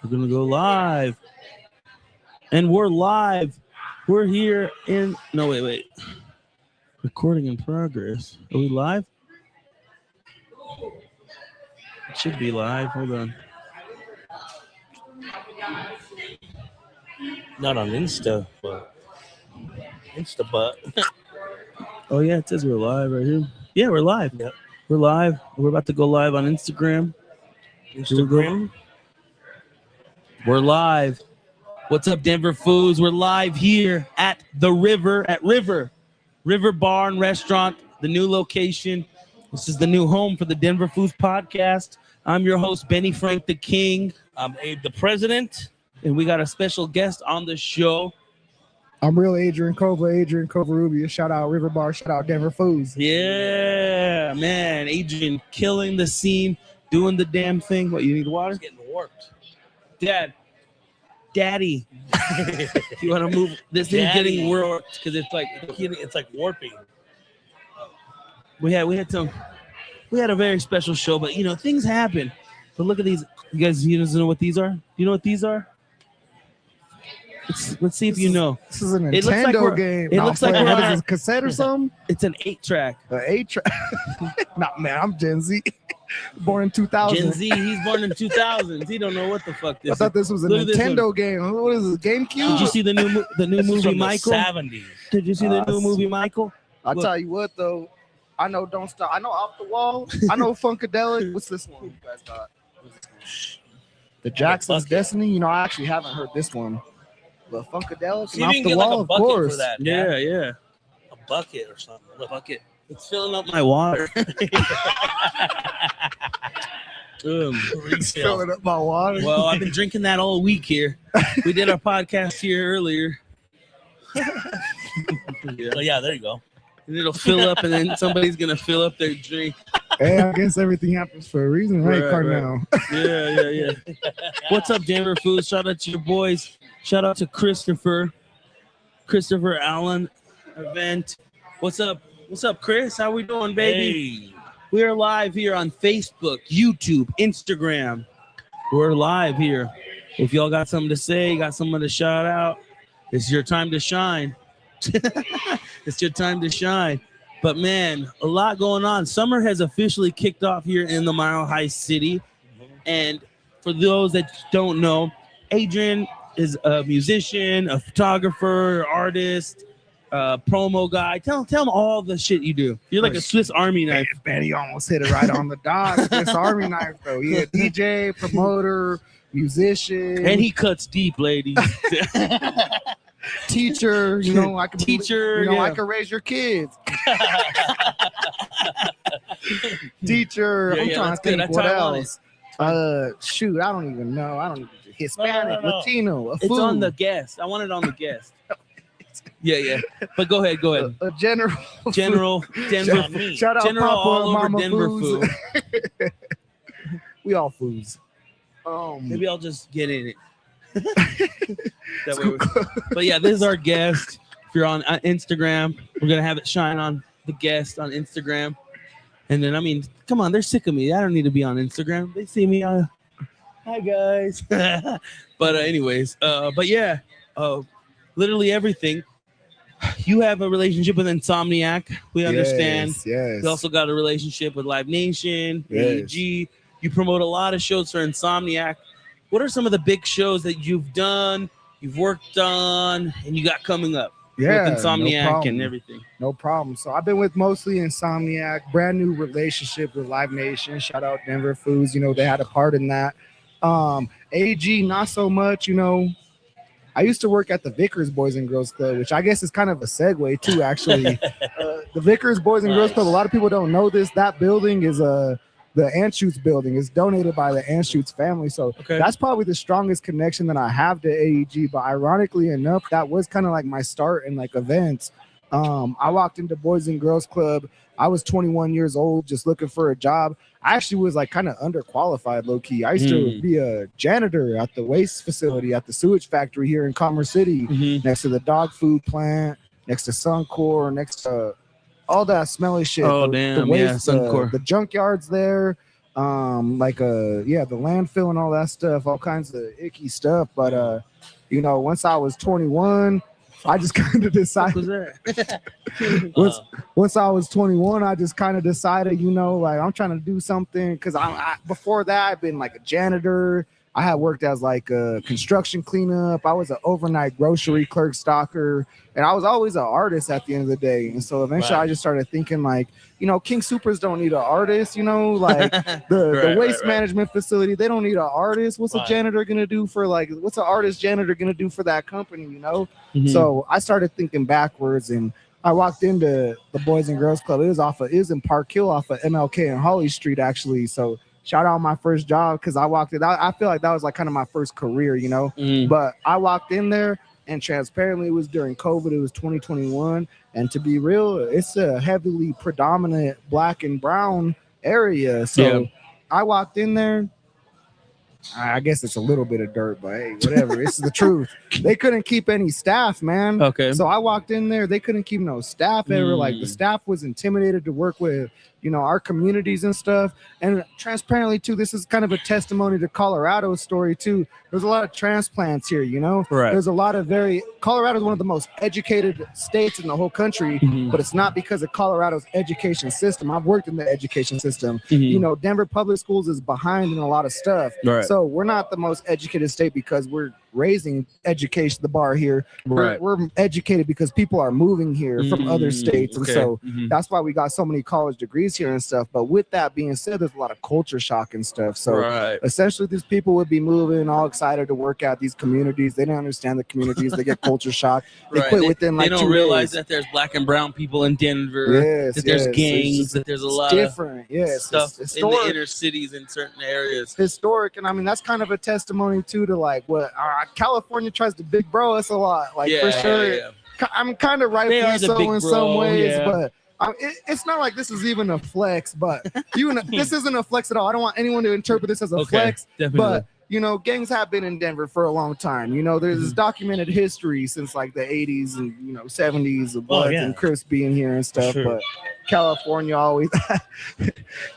We're going to go live. And we're live. We're here in... No, wait. Recording in progress. Are we live? It should be live. Hold on. Not on Insta, but... Oh, yeah, it says we're live right here. Yeah, we're live. Yep. We're live. We're about to go live on Instagram. We're live. What's up, Denver Foos? We're live here at the River, River Bar and Restaurant, the new location. This is the new home for the Denver Foos podcast. I'm your host, Benny Frank the King. I'm Abe the President. And we got a special guest on the show. I'm real Adrian Covarubia. Shout out River Bar. Shout out Denver Foos. Yeah, man. Adrian killing the scene, doing the damn thing. What, you need water? It's getting warped. Daddy. You want to move? This thing's getting warped because it's like warping. We had a very special show, but things happen. But look at these. You guys know what these are? Do you know what these are? Let's see if you know. This is a Nintendo game. It looks like what is this, cassette or something? It's an 8-track. An 8-track. Nah, man, I'm Gen Z. Born in 2000. Gen Z, he's born in 2000s. He don't know what the fuck this is. I thought this was a Nintendo game. What is this, GameCube? Did you see the new movie Michael? The 70s. Did you see the new movie Michael? I'll tell you what though. I know Don't Stop. I know Off the Wall. I know Funkadelic. What's this one you guys got? The Jackson's Destiny. I actually haven't heard this one. But Funkadelic and Off the Wall, of course. For that, yeah. A bucket or something. A bucket. It's filling up my water. It's filling up my water. Well, I've been drinking that all week here. We did our podcast here earlier. So yeah, there you go. And it'll fill up, and then somebody's gonna fill up their drink. Hey, I guess everything happens for a reason, right, Carnell? Yeah. What's up, Denver Foos? Shout out to your boys. Shout out to Christopher Allen event. What's up, Chris? How we doing, baby? Hey. We are live here on Facebook, YouTube, Instagram. We're live here. If y'all got something to say, got someone to shout out, it's your time to shine. It's your time to shine. But man, a lot going on. Summer has officially kicked off here in the Mile High City. And for those that don't know, Adrian is a musician, a photographer, artist, promo guy. Tell him all the shit you do. You're like a Swiss Army knife. Benny almost hit it right on the dot. Swiss Army knife, though. Yeah, DJ, promoter, musician. And he cuts deep, ladies. Teacher, I can teacher. I can raise your kids. Teacher. I'm trying to think what else. Shoot, I don't even know. I don't even. Hispanic, no. Latino, a food. It's on the guest. I want it on the guest. Yeah. But go ahead. A general Denver. Shout out General Papa all over Mama Denver Foos. We all Foos. Maybe I'll just get in it. That way but yeah, this is our guest. If you're on Instagram, we're gonna have it shine on the guest on Instagram. And then come on, they're sick of me. I don't need to be on Instagram. They see me on. Hi guys. But anyways, but yeah, literally everything. You have a relationship with Insomniac. We understand. Yes. You also got a relationship with Live Nation, AEG. You promote a lot of shows for Insomniac. What are some of the big shows that you've done, you've worked on, and you got coming up? With Insomniac and everything. No problem. So I've been with mostly Insomniac, brand new relationship with Live Nation. Shout out Denver Foos. They had a part in that. AG, not so much. I used to work at the Vickers Boys and Girls Club, which I guess is kind of a segue too, actually. The Vickers Boys and Girls Club, a lot of people don't know this. That building is the Anschutz building. It's donated by the Anschutz family. So that's probably the strongest connection that I have to AEG. But ironically enough, that was kind of like my start in like events. I walked into Boys and Girls Club. I was 21 years old, just looking for a job. I actually was like kind of underqualified, low key. I used to be a janitor at the waste facility at the sewage factory here in Commerce City, next to the dog food plant, next to Suncor, next to all that smelly shit. Oh, damn. The waste, Suncor. The junkyards there. like the landfill and all that stuff, all kinds of icky stuff. But you know, once I was 21, I just kind of decided. Once I was 21, I just kind of decided, you know, like I'm trying to do something because before that I've been like a janitor. I had worked as like a construction cleanup. I was an overnight grocery clerk stocker, and I was always an artist at the end of the day. And so eventually I just started thinking like, you know, King Supers don't need an artist, you know, like the waste management facility, they don't need an artist. What's a janitor going to do for like, what's an artist janitor going to do for that company, you know? Mm-hmm. So I started thinking backwards, and I walked into the Boys and Girls Club. It was in Park Hill off of MLK and Holly Street, actually. So shout out my first job because I walked in. I feel like that was like kind of my first career, you know. But I walked in there, and transparently, it was during COVID. It was 2021, and to be real, it's a heavily predominant black and brown area. So I walked in there. I guess it's a little bit of dirt, but hey, whatever. It's the truth. They couldn't keep any staff, man. Okay. So I walked in there. They couldn't keep no staff ever. Like the staff was intimidated to work with, you know, our communities and stuff. And transparently too, this is kind of a testimony to Colorado's story too. There's a lot of transplants here, you know. Right. There's a lot of Colorado is one of the most educated states in the whole country, but it's not because of Colorado's education system. I've worked in the education system. You know, Denver Public Schools is behind in a lot of stuff. Right. So we're not the most educated state because we're raising education the bar here. We're educated because people are moving here from other states, and so that's why we got so many college degrees here and stuff. But with that being said, there's a lot of culture shock and stuff. So essentially, these people would be moving all excited to work at these communities. They don't understand the communities. They get culture shock. They quit within like 2 days. They don't realize that there's black and brown people in Denver. That there's gangs. That there's a lot different stuff in the inner cities in certain areas. Historic, and I mean that's kind of a testimony too to like what California tries to big bro us a lot, like for sure. I'm kind of rightfully so in some ways, but it's not like this is even a flex. But this isn't a flex at all. I don't want anyone to interpret this as a flex. Definitely. But you know, gangs have been in Denver for a long time. You know, there's this documented history since like the 80s and 70s of Bloods and Crips being here and stuff. But California always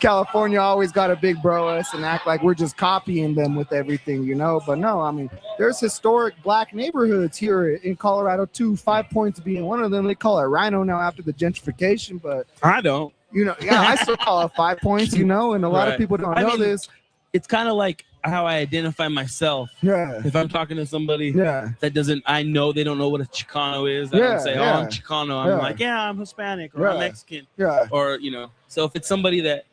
got to big bro us and act like we're just copying them with everything, you know. But no, I mean, there's historic black neighborhoods here in Colorado too. 5 Points being one of them. They call it Rhino now after the gentrification, but I don't. You know, I still call it 5 Points, you know, and a lot of people don't know this. It's kind of like how I identify myself. If I'm talking to somebody that doesn't, I know they don't know what a Chicano is. I don't say, oh, I'm Chicano. I'm like, I'm Hispanic or I'm Mexican. Or, you know, so if it's somebody that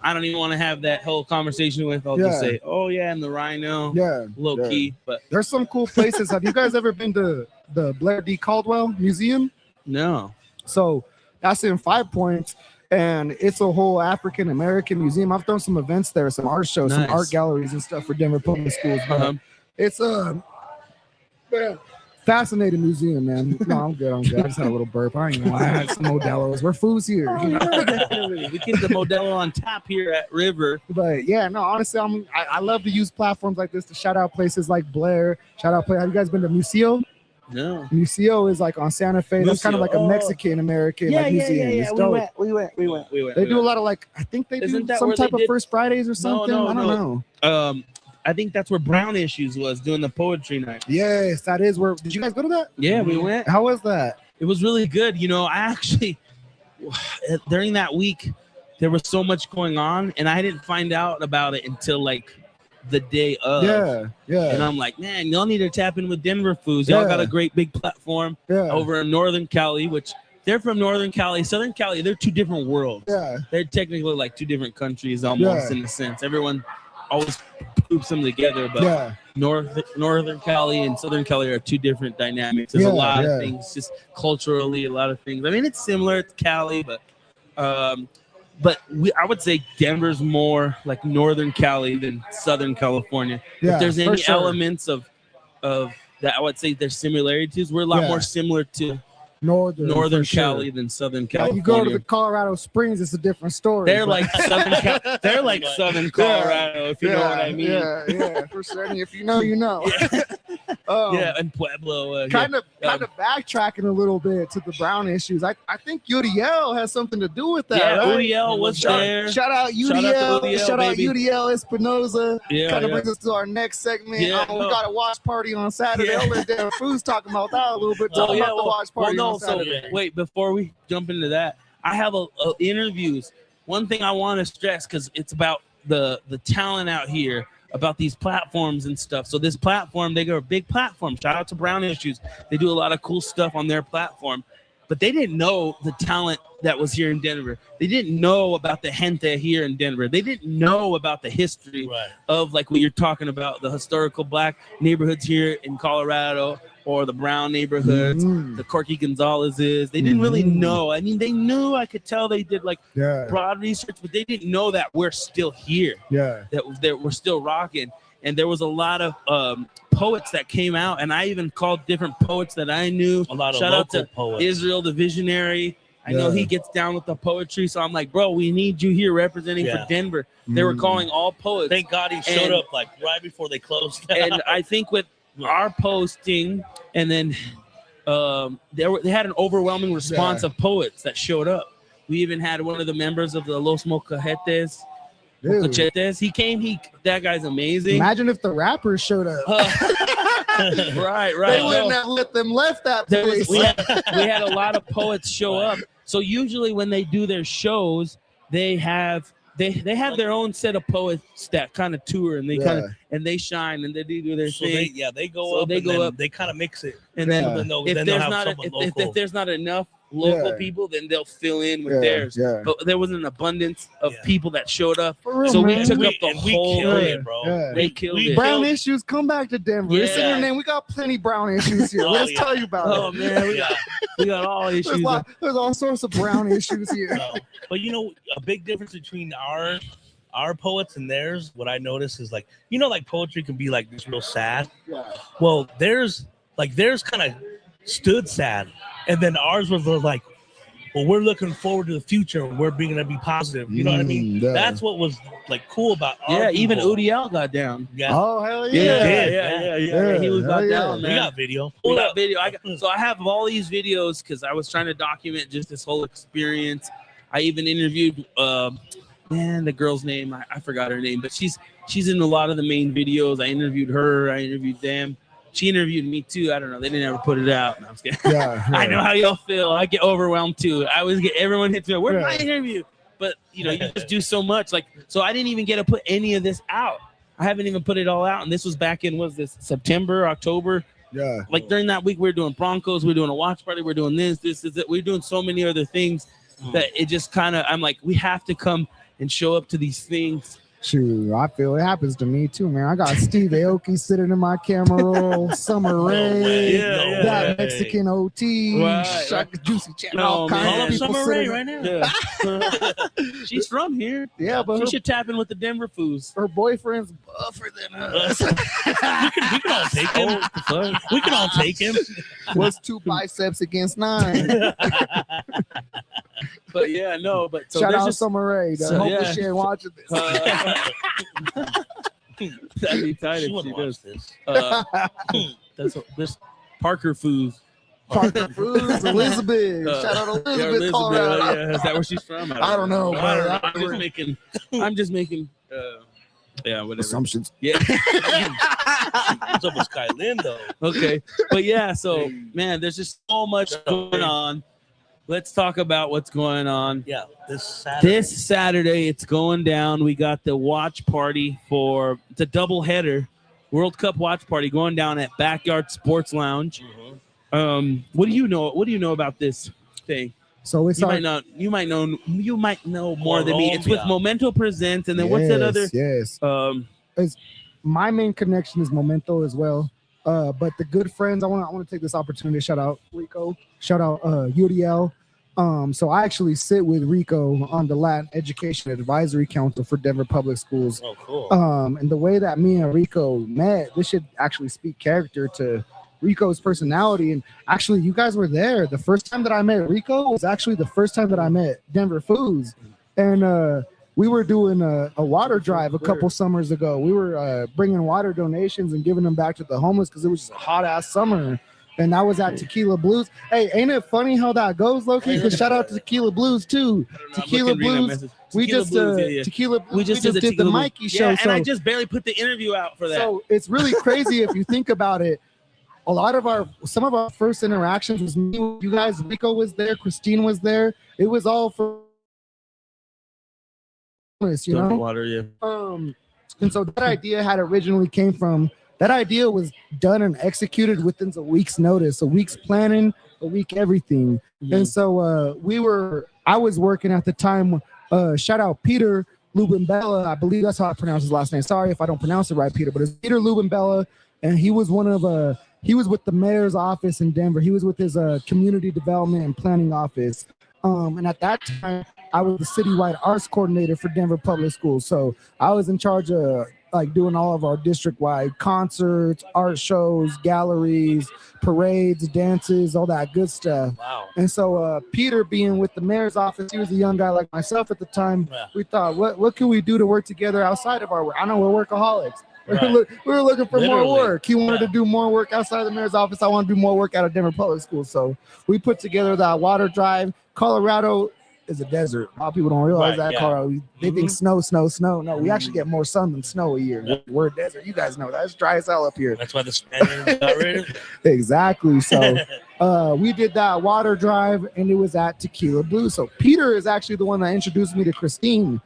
I don't even want to have that whole conversation with, I'll just say, oh, yeah, and the Rhino. Low key. But there's some cool places. Have you guys ever been to the Blair D. Caldwell Museum? No. So that's in 5 Points. And it's a whole African American museum. I've done some events there, some art shows, some art galleries and stuff for Denver Public Schools. But it's a fascinating museum, man. No, I'm good. I just had a little burp. I ain't know. I had some Modelo's. We're Foos here. Definitely. We keep the Modelo on tap here at River. But yeah, no, honestly, I love to use platforms like this to shout out places like Blair. Have you guys been to Museo? No. Museo is like on Santa Fe. That's kind of like a Mexican American museum. Yeah. We went. They do a lot of like, I think they do some type of First Fridays or something. I don't know. I think that's where Brown Issues was doing the poetry night. Yes, that is where. Did you guys go to that? Yeah, we went. How was that? It was really good. You know, I actually during that week there was so much going on, and I didn't find out about it until like the day of. And I'm like, man, y'all need to tap in with Denver Foos. Y'all got a great big platform over in Northern Cali, which they're from Northern Cali. Southern Cali, they're two different worlds. They're technically like two different countries almost in a sense. Everyone always groups them together, but Northern Cali and Southern Cali are two different dynamics. There's a lot of things, just culturally, a lot of things. I mean, it's similar to Cali, but I would say Denver's more like Northern Cali than Southern California. If there's any elements of that, I would say there's similarities. We're a lot more similar to Northern Cali than Southern California. You go to the Colorado Springs, it's a different story. They're like Southern Colorado, if you know what I mean. Yeah, for sure. If you know, you know. Yeah, and Pueblo. Kind of backtracking a little bit to the Brown issues. I think UDL has something to do with that. Yeah, right? UDL was there. Shout out UDL. Shout out baby. UDL Espinoza. Yeah, Kind of brings us to our next segment. We got a watch party on Saturday. I'll let Denver Foos talk about that a little bit. Talk about the watch party on Saturday. Wait, before we jump into that, I have interviews. One thing I want to stress, because it's about the talent out here, about these platforms and stuff. So this platform, they got a big platform. Shout out to Brown Issues. They do a lot of cool stuff on their platform, but they didn't know the talent that was here in Denver. They didn't know about the gente here in Denver. They didn't know about the history of, like what you're talking about, the historical black neighborhoods here in Colorado, or the Brown neighborhoods, the Corky Gonzalez's. They didn't really know. I mean, they knew, I could tell they did like broad research, but they didn't know that we're still here. Yeah. That we're still rocking. And there was a lot of poets that came out, and I even called different poets that I knew. A lot of Shout out to poets. Israel, the visionary. I know he gets down with the poetry, so I'm like, bro, we need you here representing for Denver. They were calling all poets. Thank God he showed up like right before they closed. And I think with our posting, and then they had an overwhelming response of poets that showed up. We even had one of the members of the Los Mocajetes. He came. That guy's amazing. Imagine if the rappers showed up. Right. They wouldn't have let them left that place. We had a lot of poets show up. So usually when they do their shows, they have their own set of poets that kind of tour, and they kind of and they shine and they do their thing. They go up. They kind of mix it, and then if there's not enough local people, then they'll fill in with theirs. But there was an abundance of people that showed up, so we took up the whole. Killed it, bro. They killed it. Brown Issues, come back to Denver. It's in your name. We got plenty Brown Issues here. Let's tell you about it. Oh man, we got all issues. There's all sorts of Brown issues here. But you know, a big difference between our poets and theirs, what I notice is like poetry can be like this real sad. Well, theirs kind of stood sad, and then ours was like, well, we're looking forward to the future, and we're going to be positive. You know what I mean? That's what was like cool about our people. Even UDL got down. Oh hell yeah. He was got down, man. We got video. So I have all these videos because I was trying to document just this whole experience. I even interviewed the girl's name, I forgot her name, but she's in a lot of the main videos. I interviewed her, I interviewed them. She interviewed me too. I don't know. They didn't ever put it out. No, I'm just kidding. I know how y'all feel. I get overwhelmed too. I always get everyone hits me. Where's my interview? But you just do so much. So I didn't even get to put any of this out. I haven't even put it all out. And this was back in September, October. Yeah. Like during that week, we were doing Broncos. We were doing a watch party. We're doing this is it. We're doing so many other things that it just kind of. I'm like, we have to come and show up to these things. Shoot, I feel it happens to me too, man. I got Steve Aoki sitting in my camera roll, Summer Rae, that Mexican OT, Shaka Juicy Chat, all kinds of people Summer Rae right now. Yeah. She's from here. Yeah, but she should tap in with the Denver Foos. Her boyfriend's buffer than us. we can all take him. We can all take him. What's 2 biceps against 9? But yeah, no. But so shout out Summer Rae. Hopefully she ain't watching this. That'd be tight if she does this. This Parker Foos. Parker Foos, Elizabeth. Shout out Elizabeth, Colorado. Is that where she's from? I don't know. I'm just making. Whatever. Assumptions. Yeah. What's up with Skylin though? Okay, but yeah. So man, there's just so much going on. Let's talk about what's going on. Yeah, this Saturday it's going down. We got the watch party for the doubleheader World Cup watch party going down at Backyard Sports Lounge. Mm-hmm. What do you know? What do you know about this thing? So it's you might know more than me. It's with Memento Presents, and then what's that other? Yes. It's my main connection is Memento as well. But the good friends, I want to take this opportunity to shout out Rico, shout out UDL. So I actually sit with Rico on the Latin Education Advisory Council for Denver Public Schools. Oh, cool. And the way that me and Rico met, this should actually speak character to Rico's personality. And actually, you guys were there. The first time that I met Rico was actually the first time that I met Denver Foos. And we were doing a water drive a couple summers ago. We were bringing water donations and giving them back to the homeless because it was just a hot ass summer. And that was at Tequila Blues. Hey, ain't it funny how that goes, Loki? Because shout out to Tequila Blues too. Tequila Blues. We just did the Mikey show. And I just barely put the interview out for that. So it's really crazy if you think about it. A lot of some of our first interactions was me, you guys. Rico was there, Christine was there. It was all for water, yeah. And so that idea had originally came from. That idea was done and executed within a week's notice, a week's planning, a week everything. Mm-hmm. And so I was working at the time. Shout out Peter Lubinbella. I believe that's how I pronounce his last name. Sorry if I don't pronounce it right, Peter, but it's Peter Lubinbella. And he was he was with the mayor's office in Denver. He was with his community development and planning office. And at that time, I was the citywide arts coordinator for Denver Public Schools. So I was in charge of like doing all of our district-wide concerts, art shows, galleries, parades, dances, all that good stuff. Wow. And so Peter being with the mayor's office, he was a young guy like myself at the time. Yeah. We thought, what can we do to work together outside of our work? I know we're workaholics. Right. We were looking for more work. He wanted to do more work outside of the mayor's office. I want to do more work out of Denver Public Schools. So we put together that water drive. Colorado is a desert. A lot of people don't realize that. Yeah. Colorado, they think snow. No, we actually get more sun than snow a year. Yep. We're a desert. You guys know that. It's dry as hell up here. That's why the Spaniards got rid of it. Exactly. So we did that water drive, and it was at Tequila Blue. So Peter is actually the one that introduced me to Christine.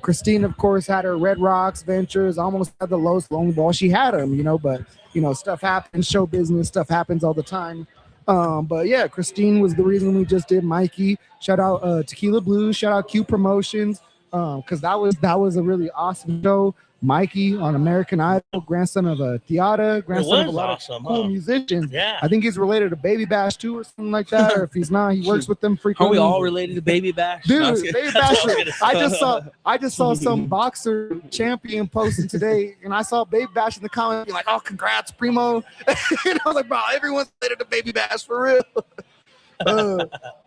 Christine, of course, had her Red Rocks ventures, almost had the Los Lonely Ball. She had them, but stuff happens, show business, stuff happens all the time. But yeah, Christine was the reason we just did Mikey. Shout out Tequila Blues, shout out Q Promotions, because that was a really awesome show. Mikey on American Idol, grandson of a Theata, grandson of a lot of cool musicians. Yeah, I think he's related to Baby Bash too, or something like that. Or if he's not, he works with them frequently. Are we all related to Baby Bash? Dude, Baby Bash. I just saw some boxer champion posting today, and I saw Baby Bash in the comments be like, "Oh, congrats, Primo!" And I was like, "Bro, everyone's related to Baby Bash for real."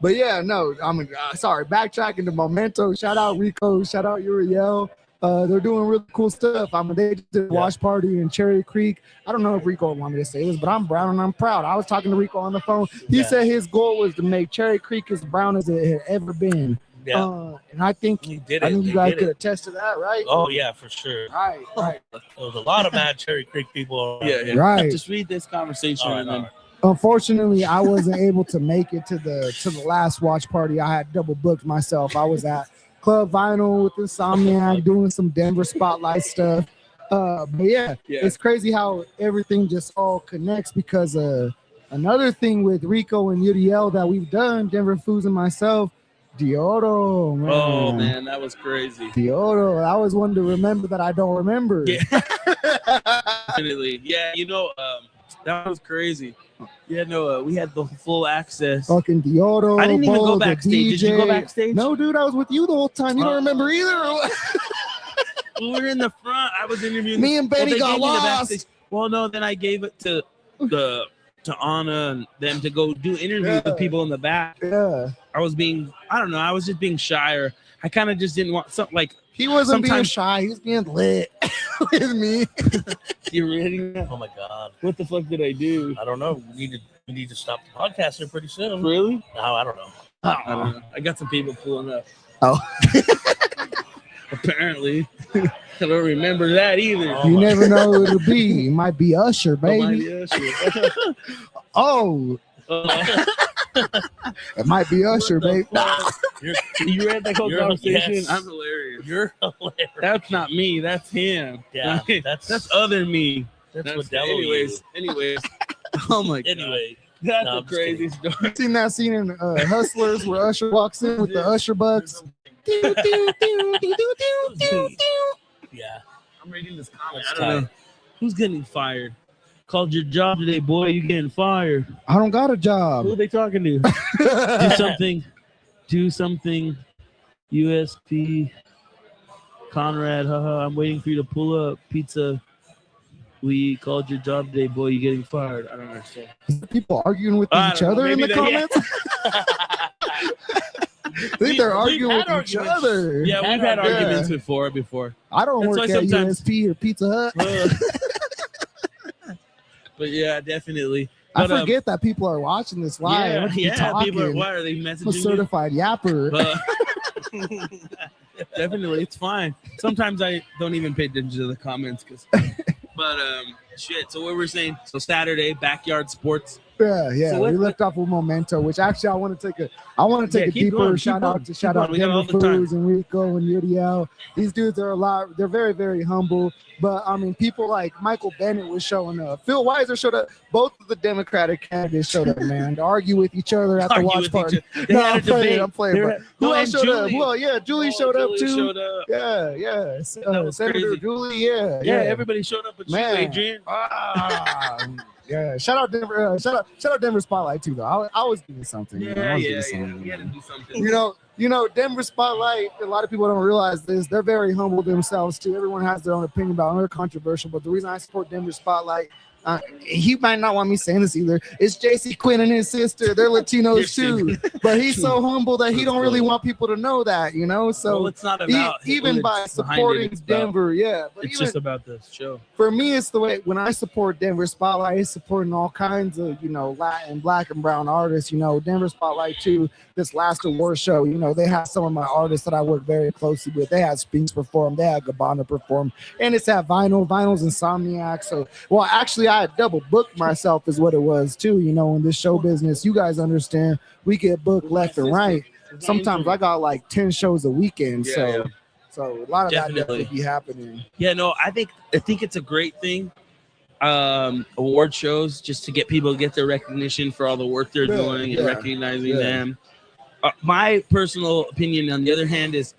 But yeah, no, I'm sorry. Backtracking to Memento. Shout out Rico. Shout out Uriel. They're doing really cool stuff. They did a watch party in Cherry Creek. I don't know if Rico wanted me to say this, but I'm brown and I'm proud. I was talking to Rico on the phone. He said his goal was to make Cherry Creek as brown as it had ever been. Yeah. And I think you guys could attest to that, right? Oh yeah, for sure. Right. There was a lot of mad Cherry Creek people. Yeah. Right. Just read this conversation and then. Unfortunately, I wasn't able to make it to the last watch party. I had double booked myself. I was at Club Vinyl with Insomniac doing some Denver spotlight stuff. But yeah, it's crazy how everything just all connects because another thing with Rico and Uriel that we've done, Denver Foos and myself, Deoro, man. Oh man, that was crazy. Deoro, I was one to remember that I don't remember. Yeah. Definitely. Yeah, that was crazy. Yeah, no, we had the full access. Fucking Deoro. I didn't even go backstage. Did you go backstage? No, dude, I was with you the whole time. You don't remember either. We were in the front. I was interviewing. Me and Betty got lost. Well, no, then I gave it to Anna and them to go do interviews with people in the back. Yeah. I was just being shyer. I kind of just didn't want something like. He wasn't being shy. He was being lit with me. You ready? Oh my God! What the fuck did I do? I don't know. We need to stop the podcast here pretty soon. Really? No, I don't know. I don't know. I got some people pulling up. Oh. Apparently. I don't remember that either. Oh, you never know who it'll be. It might be Usher, baby. Oh. It might be Usher, baby. You read that whole conversation? Yes. I'm hilarious. You're hilarious. That's not me. That's him. Yeah, that's other me. That's what Anyways. Oh my God. Anyway. That's a crazy story. You seen that scene in Hustlers where Usher walks in with the Usher bucks? Yeah. I'm reading this comment. I don't know. Who's getting fired? Called your job today, boy. You getting fired. I don't got a job. Who are they talking to? Do something. USP. Conrad. Haha. I'm waiting for you to pull up. Pizza. We called your job today, boy. You getting fired. I don't understand. People arguing with each other in the comments? think they're We've arguing had with each arguments. other. Yeah, we've had Yeah. arguments before. I don't That's work why at sometimes- USP or Pizza Hut. But yeah, definitely. I But, forget that people are watching this live. Yeah, I'm just yeah. talking. People are. Why are they I'm a messaging me? certified yapper. Definitely, it's fine. Sometimes I don't even pay attention to the comments, but shit. So what we're saying? So Saturday, backyard sports. Yeah. So We left off with Memento, which actually I want to take a keep deeper going, shout out keep to going. We got Denver all the time. Foos and Rico and Uriel. These dudes are they're very, very humble. But I mean, people like Michael Bennett was showing up. Phil Weiser showed up. Both of the Democratic candidates showed up, man, to argue with each other at the Argue watch with party. each other. They had a debate. I'm playing. They But were- who no, else and showed up? Julie. Well, yeah, Julie showed up too. Showed up. Yeah. That was Senator crazy. Julie, yeah. Everybody showed up. But you, Man. Adrian. Yeah, shout out Denver. Shout out Denver Spotlight too, though. I was doing something. you know, I was doing something. We had to do something. You know, Denver Spotlight. A lot of people don't realize this. They're very humble themselves too. Everyone has their own opinion about it. They're controversial, but the reason I support Denver Spotlight, he might not want me saying this either. It's JC Quinn and his sister. They're Latinos too, but he's so humble that he don't really want people to know that. You know, so well, it's not about even who by it's behind supporting it's about- Denver, yeah. But It's even, just about the show. for me, it's the way when I support Denver Spotlight, it's supporting all kinds of, Latin, black and brown artists. Denver Spotlight too. This last award show, they had some of my artists that I work very closely with. They had Spinks perform, they had Gabbana perform, and it's at Vinyl's Insomniac. So, well, actually, I had double booked myself, is what it was too. In this show business, you guys understand, we get booked left and right. Sometimes I got like 10 shows a weekend. Yeah. So a lot of that Definitely. definitely be happening. Yeah, no, I think it's a great thing. Award shows just to get people to get their recognition for all the work they're doing and recognizing them. My personal opinion, on the other hand, is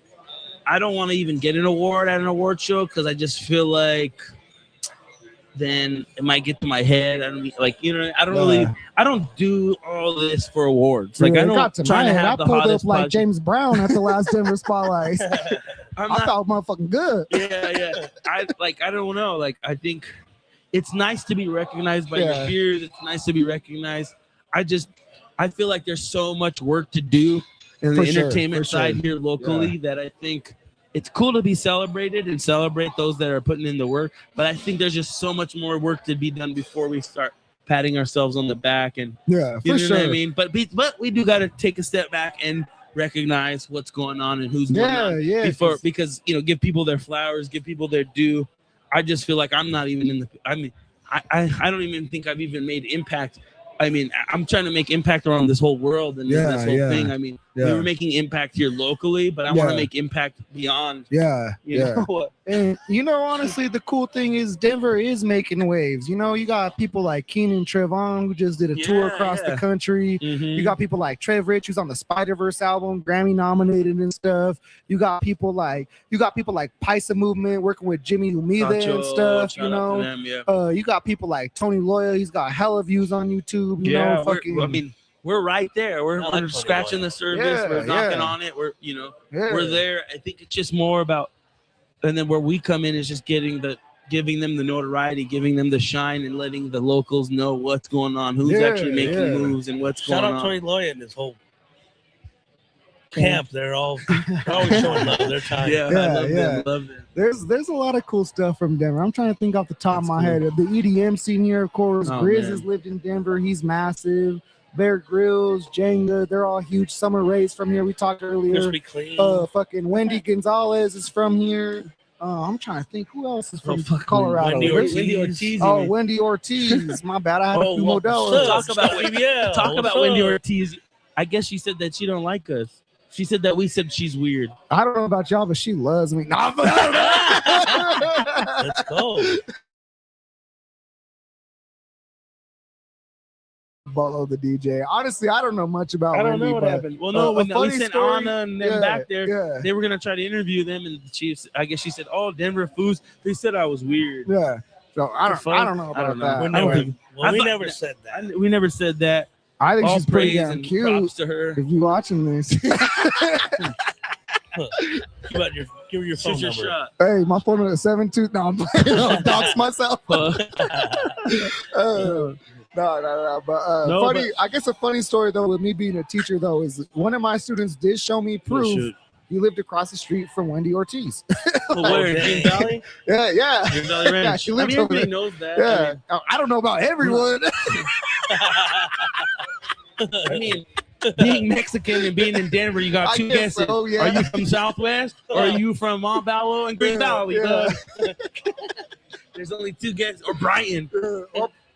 I don't want to even get an award at an award show because I just feel like then it might get to my head. I don't do all this for awards. Like I It got don't to try my to head. have I the pulled hottest up like podcast. James Brown at the last Denver Spotlight. I'm I not- felt motherfucking good. yeah. I don't know. Like I think it's nice to be recognized by your peers. It's nice to be recognized. I feel like there's so much work to do in the entertainment side here locally that I think it's cool to be celebrated and celebrate those that are putting in the work. But I think there's just so much more work to be done before we start patting ourselves on the back and Yeah, you for know sure. what I mean. But we do got to take a step back and recognize what's going on and who's going on because give people their flowers, give people their due. I just feel like I'm not even in the. I mean, I don't even think I've even made impact. I mean, I'm trying to make impact around this whole world and this whole thing. I mean, we were making impact here locally, but I want to make impact beyond. You know? And honestly, the cool thing is Denver is making waves. You got people like Keenan Trevon who just did a tour across the country. Mhm. You got people like Trev Rich who's on the Spider-Verse album, Grammy nominated and stuff. You got people like Paisa Movement working with Jimmy Humida and Sancho, stuff. shout out to them, You got people like Tony Loya. He's got hella views on YouTube. We're right there. We're scratching the surface. We're knocking on it. We're there. I think it's just more about, and then where we come in is just giving them the notoriety, giving them the shine, and letting the locals know what's going on, who's actually making moves, and what's Shout going out on. Tony Loya and his whole camp. They're always showing love. They're tired. I love them. There's a lot of cool stuff from Denver. I'm trying to think off the top of my head. The EDM scene here, of course. Grizz has lived in Denver. He's massive. Bear Grylls, Jenga, they're all huge. Summer Ray's from here. We talked earlier. Fucking Wendy Gonzalez is from here. I'm trying to think who else is from Colorado. Wendy Ortiz. Wendy Ortiz. My bad. I had a few Modelo. Talk about Wendy Ortiz. I guess she said that she don't like us. She said that we said she's weird. I don't know about y'all, but she loves me. Nah, let's go. Bolo the DJ. Honestly, I don't know much about. I don't Wendy, know what but, happened. Well, no, when we sent Anna and them back there, yeah. they were gonna try to interview them, and the Chiefs. I guess she said, "Oh, Denver Foos." They said I was weird. Yeah. So I don't know about that. We never said that. We never said that. I think All she's pretty praise damn and cute. props to her. If you watching this, Give your phone Shoot your number. shot. hey, my phone is 72. No, I'm playing. I'll dox myself. No. But No, funny. I guess a funny story though with me being a teacher though is one of my students did show me proof he lived across the street from Wendy Ortiz. Where in Green Valley? Yeah. Green Valley Ranch. Yeah, she lived over everybody there. knows that. Yeah, I don't know about everyone. I mean, being Mexican and being in Denver, you got two guesses. So, yeah. Are you from Southwest or are you from Montalvo and Green Valley? Yeah. There's only two guesses, or Brighton.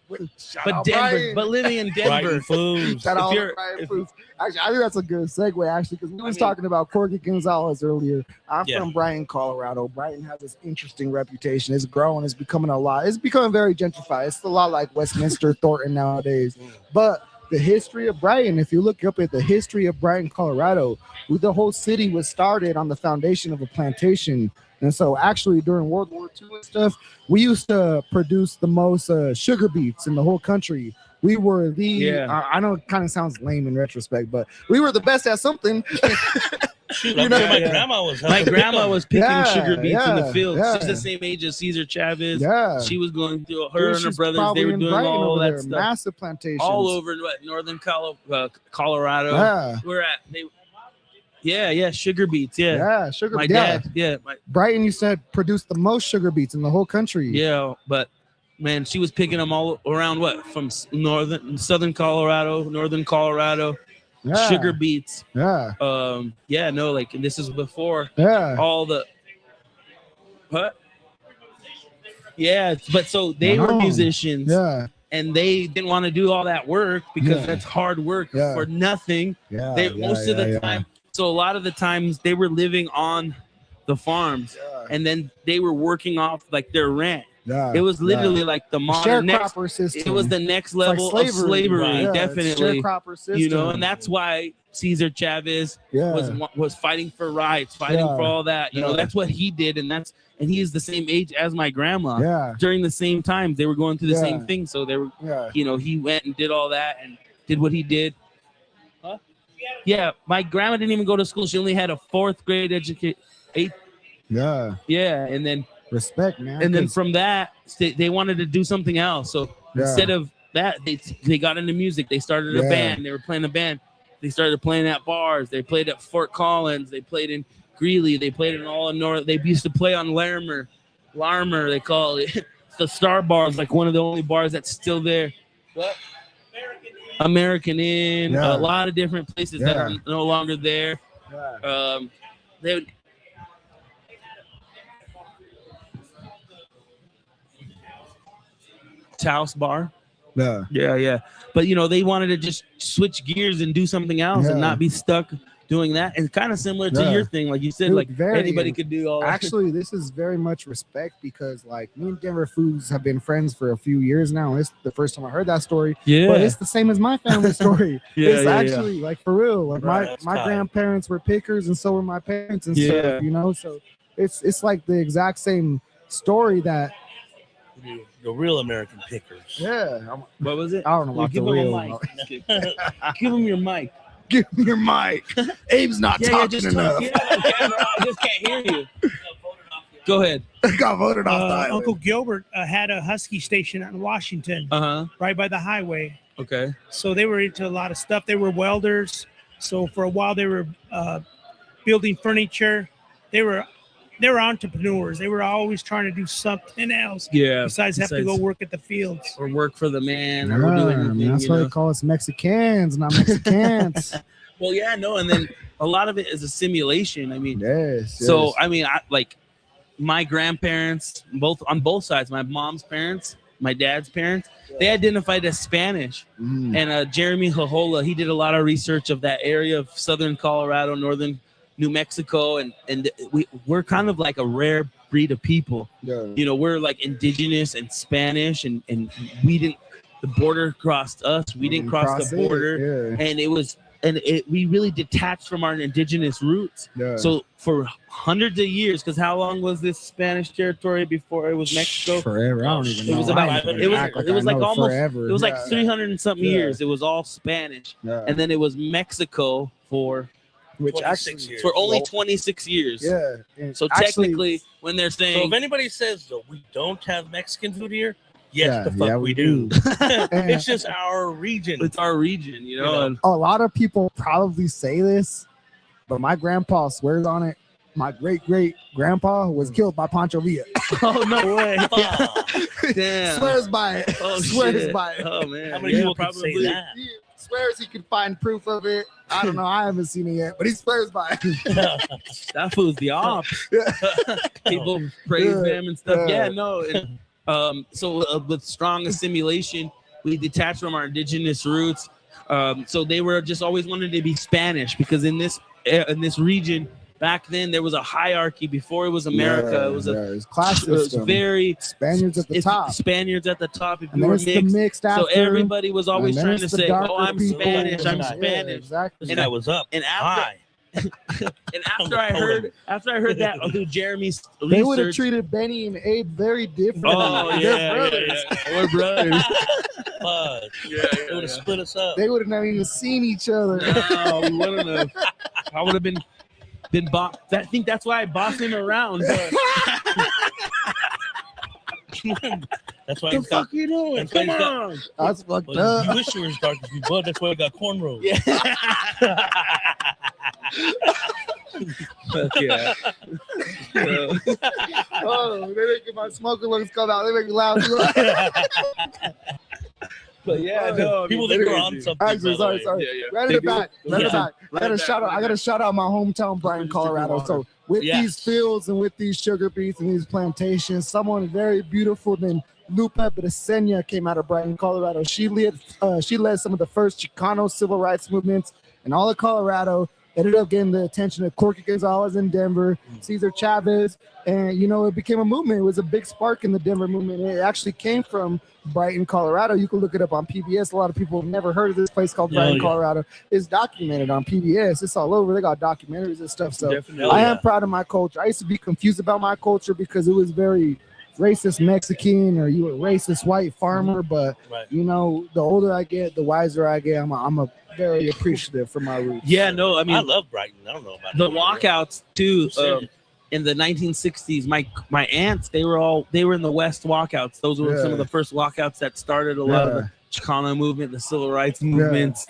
But Denver, but living in Denver. Brighton Foos. Shout out to Brian Foos. Actually, I think that's a good segue, actually, because we was talking about Corky Gonzalez earlier. I'm from Brighton, Colorado. Brighton has this interesting reputation. It's growing. It's becoming a lot. It's becoming very gentrified. It's a lot like Westminster, Thornton nowadays. But the history of Brighton, if you look up at the history of Brighton, Colorado, the whole city was started on the foundation of a plantation. And so actually during World War II and stuff, we used to produce the most sugar beets in the whole country. We were I know it kind of sounds lame in retrospect, but we were the best at something. Shoot, my grandma was picking sugar beets in the field. Yeah. She's the same age as Cesar Chavez. Yeah. She was going through, her and her She's brothers, probably they were in doing Brighton all over that there. stuff. Massive plantations. All over northern Colorado. Yeah. We're at, sugar beets. Yeah. Yeah, sugar My beets. dad, Brighton, you said, produced the most sugar beets in the whole country. Yeah, but man, she was picking them all around from southern Colorado, northern Colorado, sugar beets. Yeah. And this is before all the what? Yeah, but so they were musicians. Yeah. And they didn't want to do all that work because that's hard work for nothing. Yeah. Most of the time. So a lot of the times they were living on the farms and then they were working off like their rent. Yeah, it was literally like the modern sharecropper system. It was the next level of slavery, definitely. Sharecropper system. And that's why Cesar Chavez was fighting for rights, fighting for all that. That's what he did, and he is the same age as my grandma. Yeah. During the same time, they were going through the same thing. So they were, he went and did all that and did what he did. Huh? Yeah, my grandma didn't even go to school. She only had a 4th grade education. 8th. Yeah. Yeah, and then. Respect, man. And then from that, they wanted to do something else. So instead of that, they got into music. They started a band. They were playing a band. They started playing at bars. They played at Fort Collins. They played in Greeley. They played in all of North. They used to play on Larimer, they call it. The Star Bar is like one of the only bars that's still there. What? American Inn. A lot of different places that are no longer there. They Taos Bar. Yeah. But they wanted to just switch gears and do something else and not be stuck doing that. And kind of similar to your thing, like you said, anybody could do all that. Actually, this is very much respect because me and Denver Foos have been friends for a few years now. And it's the first time I heard that story. Yeah. But it's the same as my family story. It's actually like for real. Like my grandparents were pickers and so were my parents and stuff, so it's like the exact same story that the real American pickers. Yeah. What was it? I don't know about give the real. Give him your mic. Give me your mic. Abe's not talking enough. I just can't hear you. Go ahead. Got voted off. Uncle Gilbert had a Husky station out in Washington, right by the highway. Okay. So they were into a lot of stuff. They were welders. So for a while they were building furniture. They were entrepreneurs. They were always trying to do something else. Besides have to go work at the fields or work for the man. Or do anything, that's why they call us Mexicans, not Mexicans. Well, and then a lot of it is a simulation. I mean, So I mean, my grandparents, on both sides, my mom's parents, my dad's parents, they identified as Spanish. And Jeremy Jajola, he did a lot of research of that area of southern Colorado, northern New Mexico, and we're kind of like a rare breed of people. We're like indigenous and Spanish, and the border crossed us. We didn't cross the border, and we really detached from our indigenous roots. So for hundreds of years, because how long was this Spanish territory before it was Mexico? Forever. I don't even know. It was about it was like almost forever. It was like 300 and something years. It was all Spanish, and then it was Mexico for. Which actually for only 26 years. Yeah. So technically, when they're saying, so if anybody says that we don't have Mexican food here, Yes, the fuck we do. It's just our region. It's our region, you know. And A lot of people probably say this, but my grandpa swears on it. My great-great-grandpa was killed by Pancho Villa. oh no way! Damn. Swears by it. Oh, Swears shit. by it. Oh man. How many people could say that? He swears he can find proof of it. I don't know. I haven't seen it yet, but he swears by it. That fool's the ops. People praise them and stuff. Yeah, no. And, so with strong assimilation, we detached from our indigenous roots. So they were just always wanted to be Spanish because in this region back then there was a hierarchy before it was America. It was a class system. It was very Spaniards at the top. Spaniards at the top. If And you were there's the mixed, mixed so after, everybody was always and trying there's to the say, darker "Oh, I'm people. Spanish. I'm Yeah, Spanish." Exactly. And I was up. And high. And after I heard that through Jeremy's They would have research, treated Benny and Abe very differently. oh They're yeah, brothers. yeah. We're brothers. Fuck. They would have split us up. They would have never even seen each other. No, we wouldn't have. I would have been I think that's why I bossed him around. That's why The he's got. fuck you doing? that's why Come he's got- on. That's fucked Well, up. you wish you were as dark as me, but that's why I got cornrows. Yeah. Fuck yeah. Oh, they make my smoking lungs come out. They make me laugh. But yeah, no. People think we're on something. Actually, by the sorry. way. Yeah, yeah. Right in the back. Right in the back. Right I back, I gotta shout out my hometown, Brighton, Colorado. So with Yes. these fields and with these sugar beets and these plantations, someone very beautiful named Lupa Bresenia came out of Brighton, Colorado. She led some of the first Chicano civil rights movements in all of Colorado. Ended up getting the attention of Corky Gonzalez in Denver, Cesar Chavez, and it became a movement. It was a big spark in the Denver movement. It actually came from Brighton, Colorado. You can look it up on PBS. A lot of people have never heard of this place called Brighton, Colorado. It's documented on PBS. It's all over. They got documentaries and stuff. So I am proud of my culture. I used to be confused about my culture because it was very racist Mexican or you were racist white farmer. But the older I get, the wiser I get. I'm a very appreciative for my roots. Yeah, no, I mean, I love Brighton. I don't know about the it. walkouts too. In the 1960s, my aunts, they were in the West walkouts. Those were some of the first walkouts that started a lot of the Chicano movement, the civil rights movements.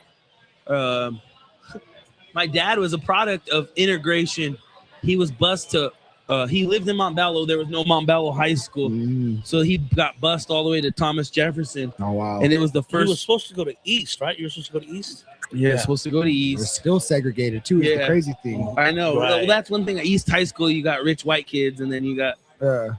My dad was a product of integration. He was bused to he lived in Montbello. There was no Montbello High School. So he got bused all the way to Thomas Jefferson. Oh, wow. And it was the You were first. supposed to go to East, right? You were supposed to go to East? Yeah, supposed to go to We're East. still segregated too. It's the crazy thing. I know. Right. Well, that's one thing. At East High School, you got rich white kids, and then you got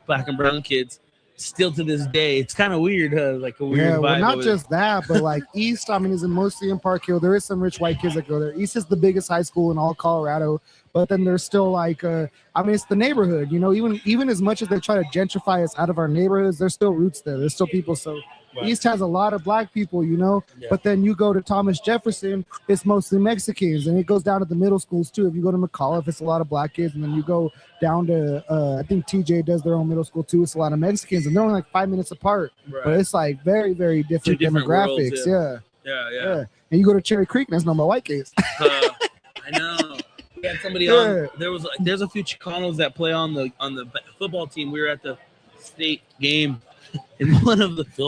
black and brown kids. Still to this day, it's kind of weird, huh? Like a weird vibe. Well, not over just that, but like East, I mean, is mostly in Park Hill. There is some rich white kids that go there. East is the biggest high school in all Colorado, but then there's still like, it's the neighborhood. Even as much as they try to gentrify us out of our neighborhoods, there's still roots there. There's still people. So East has a lot of black people, but then you go to Thomas Jefferson, it's mostly Mexicans, and it goes down to the middle schools too. If you go to McAuliffe, it's a lot of black kids, and then you go down to I think TJ does their own middle school too. It's a lot of Mexicans, and they're only like 5 minutes apart, but it's like very, very different demographics. Worlds, yeah. And you go to Cherry Creek, and there's no more white kids. I know. We had somebody on. There's a few Chicanos that play on the football team. We were at the state game. And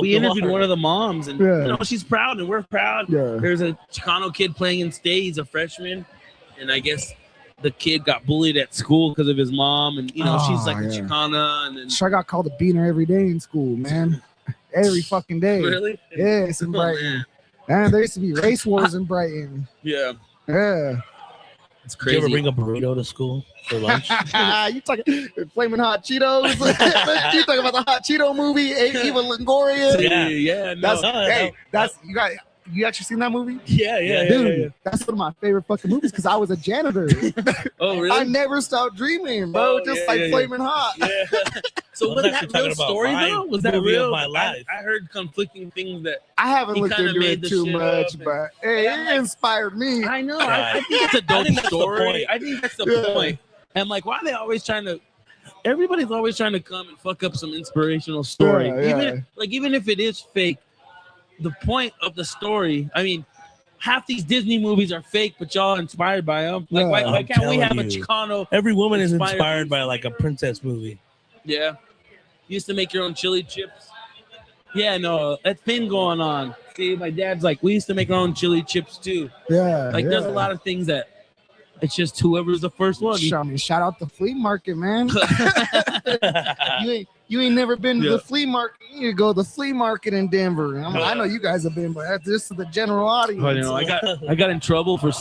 we interviewed one of the moms, and she's proud, and we're proud. There's a Chicano kid playing in state. He's a freshman, and I guess the kid got bullied at school because of his mom, and she's like a Chicana, and then I got called a beaner every day in school, man. Every fucking day. Really? Yeah, it's in Brighton. Man, there used to be race wars in Brighton. Yeah. It's Did you crazy. ever bring a burrito to school for lunch? You talking flaming hot Cheetos? You talking about the hot Cheeto movie? Eva Longoria? Yeah. No. That's you actually seen that movie? Yeah. Dude, that's one of my favorite fucking movies because I was a janitor. Oh, really? I never stopped dreaming, bro. Flaming hot. Yeah. So was that real story though? Was that movie real? of my life. I heard conflicting things that I haven't he looked kinda into made it the too shit much, up, but hey, it inspired me. I know. I think it's a dope think that's the story. point. I think that's the point. And like, why are they always trying to? Everybody's always trying to come and fuck up some inspirational story. Even if it is fake, the point of the story. I mean, half these Disney movies are fake, but y'all are inspired by them. Like, why can't we have a Chicano? Every woman is inspired by like a princess movie. Yeah. You used to make your own chili chips. Yeah, no, that's been going on. See, my dad's like, we used to make our own chili chips too. Yeah. Like, there's a lot of things that it's just whoever's the first one. I mean, shout out the flea market, man. you ain't never been to the flea market. You need to go to the flea market in Denver. I know you guys have been, but this is the general audience. I know. I got in trouble for.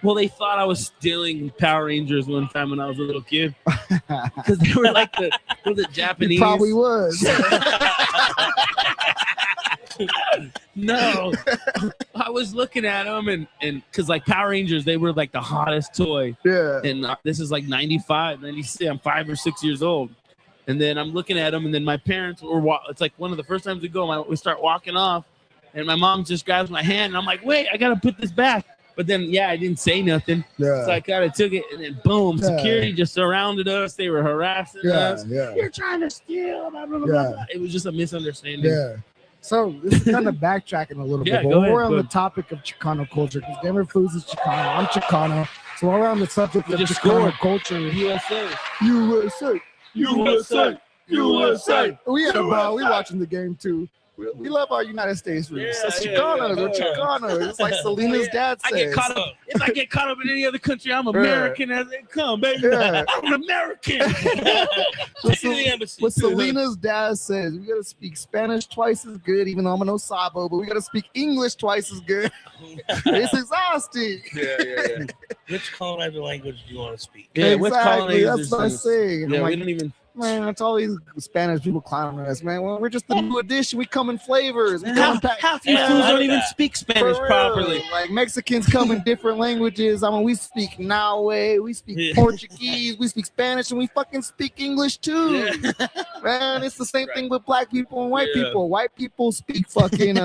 Well, they thought I was stealing Power Rangers one time when I was a little kid because they were like the Japanese. He probably was. No, I was looking at them and because like Power Rangers, they were like the hottest toy. Yeah. And this is like 95, 96. I'm 5 or 6 years old. And then I'm looking at them, and then my parents were. It's like one of the first times we go. We start walking off, and my mom just grabs my hand, and I'm like, "Wait, I gotta put this back." But then, I didn't say nothing. Yeah. So I kind of took it, and then boom, security just surrounded us. They were harassing us. Yeah. You're trying to steal. Blah, blah, blah, blah. It was just a misunderstanding. Yeah. So this is kind of backtracking a little bit, but we're on the topic of Chicano culture because Denver Foos is Chicano. I'm Chicano. So while we're on the subject of Chicano culture, USA. We had a ball. We watching the game too. We love our United States roots. That's Chicanos. We're Chicanos. It's like Selena's dad says. If I get caught up in any other country, I'm American as they come, baby. I'm an American. What Selena's dad says, we gotta speak Spanish twice as good, even though I'm no sabo, but we gotta speak English twice as good. It's exhausting. Yeah. Which colonizer language do you want to speak? Yeah, exactly. That's what I'm saying. Yeah, we don't even. Man, that's all these Spanish people clowning us, man. Well, we're just the new addition. We come in flavors. Half you fools don't even speak Spanish properly. Like Mexicans come in different languages. I mean, we speak Nahuatl, we speak Portuguese, we speak Spanish, and we fucking speak English too. Yeah. Man, it's the same thing with black people and white people. White people speak fucking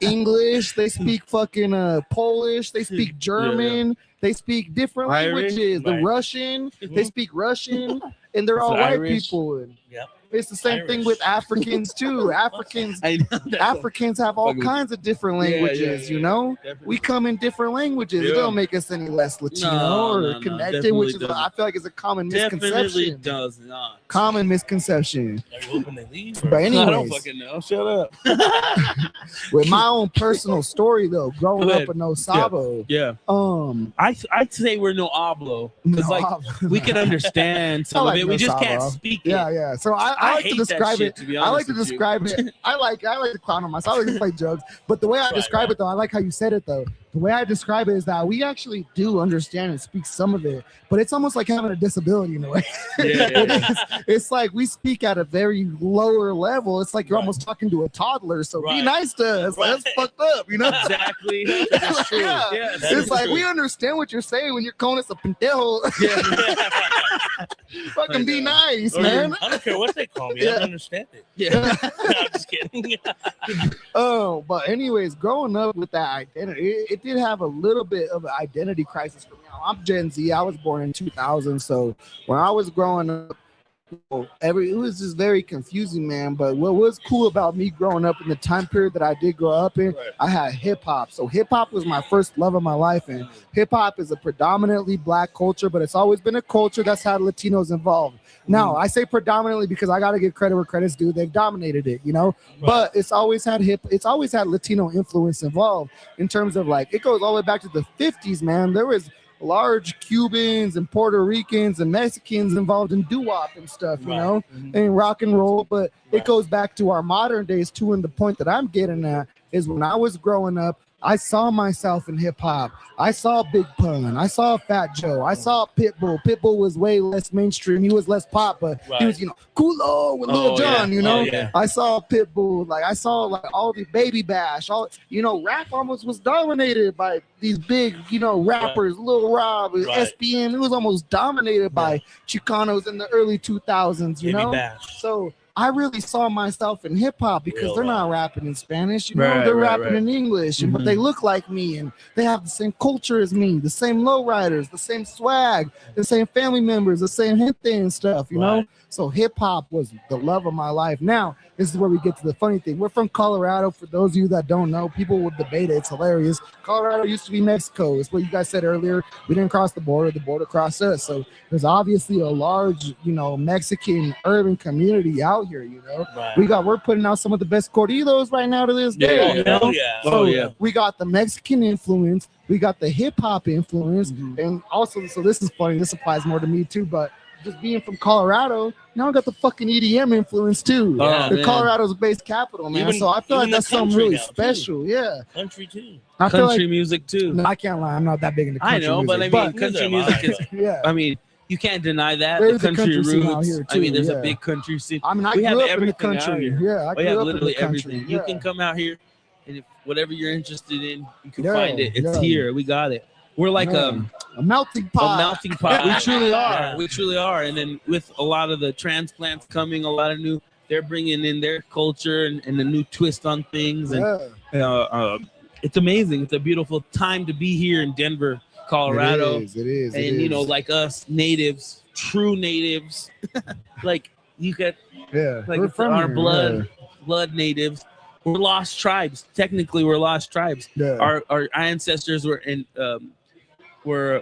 English. They speak fucking Polish. They speak German. They speak different languages. The Russian. They speak Russian. And they're all white people. And it's the same thing with Africans too. Africans have all kinds of different languages, you know? Definitely. We come in different languages. It don't make us any less Latino or connected, which is I feel like it's a common misconception. Definitely does not. Common misconception. Are you hoping they leave? But anyways, I don't fucking know. Shut up. With my own personal story though, growing up in No Sabo. Yeah. I'd say we're no hablo. Because we can understand some of it. We just can't speak it. Yeah. So I like to describe it. I like to describe it. I like to clown on myself. I like to play jokes. But the way I describe it though, I like how you said it though. The way I describe it is that we actually do understand and speak some of it, but it's almost like having a disability in a way. It's like we speak at a very lower level. It's like you're almost talking to a toddler. So be nice to us. Like, that's fucked up, you know? Exactly. That's true. Yeah. It's like we understand what you're saying when you're calling us a pendejo. Fucking be nice, man. I don't care what they call me. I don't understand it. Yeah. No, I'm just kidding. But anyways, growing up with that identity, it did have a little bit of an identity crisis for me. I'm Gen Z. I was born in 2000, so when I was growing up, it was just very confusing, man. But what was cool about me growing up in the time period that I did grow up in, I had hip hop. So hip hop was my first love of my life, and hip hop is a predominantly black culture, but it's always been a culture that's had Latinos involved. Now, I say predominantly because I got to give credit where credit's due. They've dominated it, you know, but it's always had Latino influence involved in terms of like, it goes all the way back to the 50s, man. There was large Cubans and Puerto Ricans and Mexicans involved in doo-wop and stuff, you know, and rock and roll. But it goes back to our modern days too. And the point that I'm getting at is when I was growing up, I saw myself in hip hop. I saw Big Pun. I saw Fat Joe. I saw Pitbull. Pitbull was way less mainstream. He was less pop, but he was, Coolo with Lil Jon, you know. I saw Pitbull. Like I saw like all the Baby Bash. All rap almost was dominated by these big, rappers. Lil Rob, SPM. It was almost dominated by Chicanos in the early 2000s. You know, so. I really saw myself in hip hop because they're not rapping in Spanish, they're rapping in English, but they look like me and they have the same culture as me, the same lowriders, the same swag, the same family members, the same gente and stuff, you know? So hip hop was the love of my life. Now, this is where we get to the funny thing. We're from Colorado. For those of you that don't know, people will debate it. It's hilarious. Colorado used to be Mexico. It's what you guys said earlier. We didn't cross the border crossed us. So there's obviously a large, Mexican urban community out here, you know. Right. We're putting out some of the best corridos right now to this day, you know. So we got the Mexican influence, we got the hip hop influence, and also, so this is funny, this applies more to me too, but just being from Colorado, now I got the fucking EDM influence too. The Colorado's based capital, man. So I feel like that's something really special. Yeah. Country too. Country music too. No, I can't lie. I'm not that big into country music. But I mean, country music is. I mean, you can't deny that. There's the country scene out roots. here too, I mean, there's a big country scene. I mean, I we have grew up in the everything country. out here. Yeah, I We grew have up literally in the country. everything. You can come out here, and if whatever you're interested in, you can find it. It's here. We got it. We're like a melting pot. A melting pot. We truly are. We truly are. And then with a lot of the transplants coming, a lot of new, they're bringing in their culture and a new twist on things. And it's amazing. It's a beautiful time to be here in Denver, Colorado. It is. And, you know, like us natives, true natives, like you get, like it's our blood natives. We're lost tribes. Technically, we're lost tribes. Our ancestors were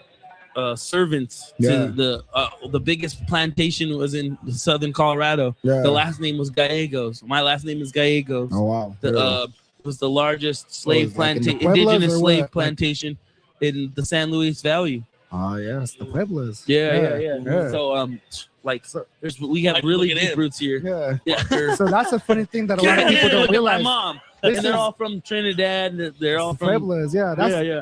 servants to the biggest plantation was in southern Colorado. The last name was Gallegos. My last name is Gallegos. Oh wow! It was the largest slave plantation, indigenous slave plantation in the San Luis Valley. Oh yes, the Pueblos. Yeah. So we have really deep roots here. Yeah. So that's a funny thing that a lot of people don't realize. My mom. And they're all from Trinidad. They're all from Pueblos.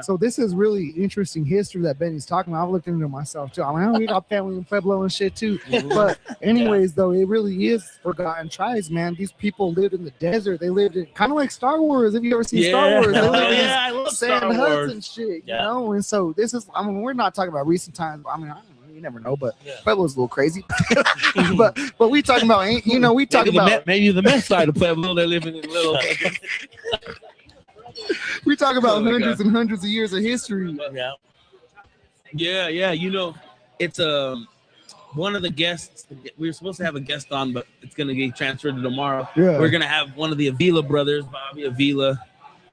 So this is really interesting history that Benny's talking about. I've looked into it myself too. I mean, we got family in Pueblo and shit too. But anyways, though, it really is forgotten tribes, man. These people lived in the desert. They lived in kind of like Star Wars. Have you ever seen Star Wars? They lived in I love sand Star huts Wars. and shit, you know. And so this is. I mean, we're not talking about recent times. I mean, I don't know. You never know, but Pueblo's a little crazy. but we talking about, you know, we talking about maybe the meth side of Pueblo. They're living in little. We talk about hundreds and hundreds of years of history. Yeah. You know, it's one of the guests. We were supposed to have a guest on, but it's gonna get transferred to tomorrow. We're gonna have one of the Avila brothers, Bobby Avila,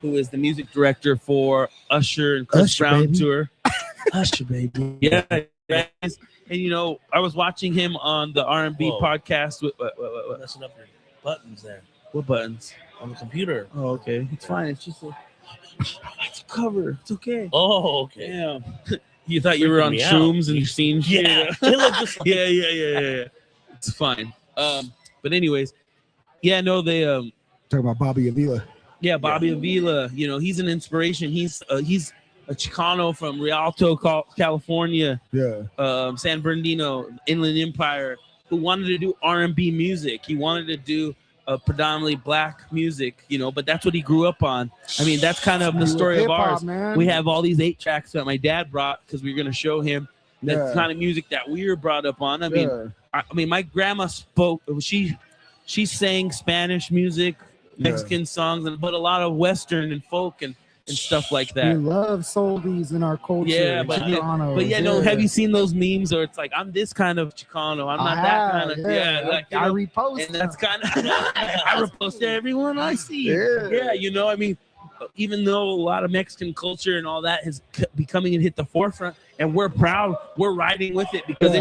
who is the music director for Usher and Chris Brown tour. Usher, baby. Yeah. And you know, I was watching him on the R&B podcast with messing up your buttons there. What buttons? On the computer. Oh, okay. It's fine. It's just it's a cover. It's okay. Oh, okay. Yeah. You thought you were on shrooms and you've seen shit. Yeah. It's fine. But anyways, they talking about Bobby Avila. Yeah, Bobby Avila. You know, he's an inspiration. He's a Chicano from Rialto, California. San Bernardino, Inland Empire, who wanted to do R&B music. He wanted to do predominantly black music, you know, but that's what he grew up on. I mean, that's kind of the story of ours. Man. We have all these 8 tracks that my dad brought because we were going to show him the kind of music that we were brought up on. I mean, my grandma spoke. She sang Spanish music, Mexican songs, but a lot of Western and folk and stuff like that. We love soldies in our culture. Yeah, but have you seen those memes or it's like I'm this kind of Chicano, I'm not that kind of like I repost and that's kind of I repost to everyone I see. Yeah, you know, I mean, even though a lot of Mexican culture and all that is becoming and hit the forefront, and we're proud, we're riding with it because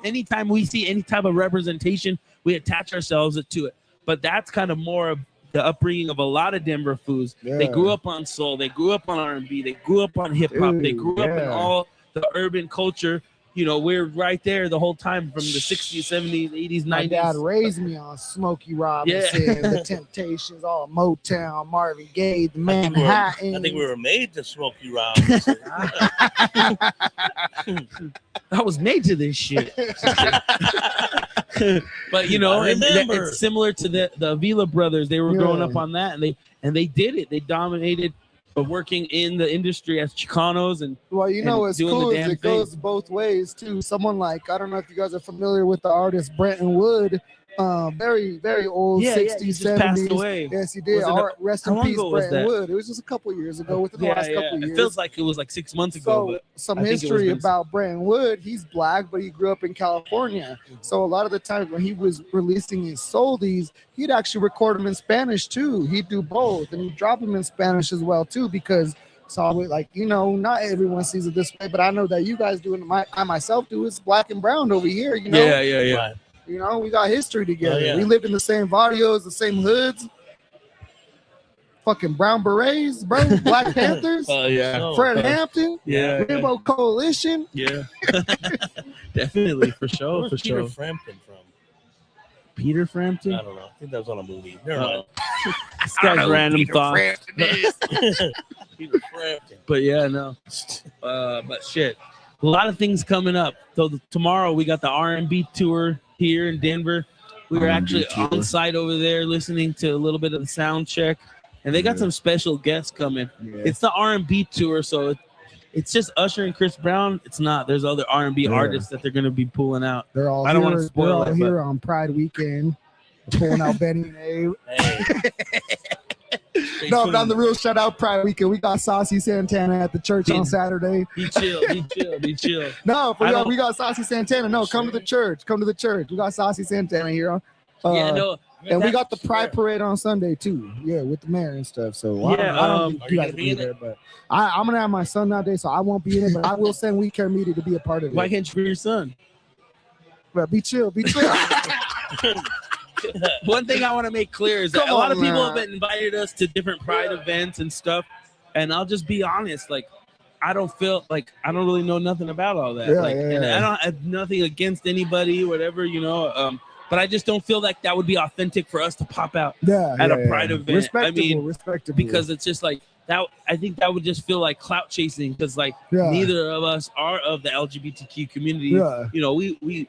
anytime we see any type of representation, we attach ourselves to it. But that's kind of more of the upbringing of a lot of Denver Foos. They grew up on soul, they grew up on R&B, they grew up on hip hop, they grew up in all the urban culture. You know, we're right there the whole time from the 60s, 70s, 80s, 90s. My dad raised me on Smokey Robinson, The Temptations, all Motown, Marvin Gaye, the Manhattan. I think we were made to Smokey Robinson. I was made to this shit. But you know, it's similar to the Avila brothers. They were growing up on that, and they did it. They dominated, working in the industry as Chicanos and you know what's cool is it goes both ways too. Someone like, I don't know if you guys are familiar with the artist Brenton Wood. Very, very old, 60s, 70s. Passed away. Yes, he did. Rest in peace, Brenton Wood. It was just a couple years ago, within the last couple years. It feels like it was like 6 months ago. So, some history about Brenton Wood. He's black, but he grew up in California. So a lot of the times when he was releasing his soldies, he'd actually record them in Spanish too. He'd do both, and he'd drop them in Spanish as well too, because it's always like, you know, not everyone sees it this way, but I know that you guys do it. I myself do. It's black and brown over here, you know. Yeah. You know, we got history together. Oh, yeah. We lived in the same barrios, the same hoods. Fucking Brown Berets, bro. Black Panthers. Oh yeah. Fred Hampton. Yeah. Rainbow Coalition. Yeah. Definitely, for sure. Where's For Peter sure. Frampton from? Peter Frampton. I don't know. I think that was on a movie. Never mind. This guy's random thoughts. Peter Frampton. But yeah, no. But shit, a lot of things coming up. So tomorrow we got the R&B tour here in Denver. We were actually on site over there listening to a little bit of the sound check, and they got some special guests coming. Yeah. It's the R&B tour, so it's just Usher and Chris Brown. It's not. There's other R&B artists that they're going to be pulling out. They're all I don't want to spoil they're all it, here on Pride Weekend. They're pulling out Benny and Abe. Hey. No, but on the real shout out Pride Weekend, we got Saucy Santana at the church on Saturday. Be chill, be chill, be chill. No, for real, we got Saucy Santana. No, come to the church. Come to the church. We got Saucy Santana here. Yeah, no. And we got the Pride Parade on Sunday too. Yeah, with the mayor and stuff. So I don't think are you you guys gonna will be be in there, it? but I'm gonna have my son that day, so I won't be in it. But I will send We Care Media to be a part of it. Why can't you bring your son? But be chill, be chill. One thing I want to make clear is that Come a lot on, of people man. have invited us to different Pride events and stuff, and I'll just be honest, like I don't feel like I don't really know nothing about all that. Yeah, like, yeah, and yeah. I don't have nothing against anybody, whatever, you know. But I just don't feel like that would be authentic for us to pop out at a Pride event. Respectable, respectable. Because it's just like that. I think that would just feel like clout chasing because like neither of us are of the LGBTQ community. Yeah. You know, we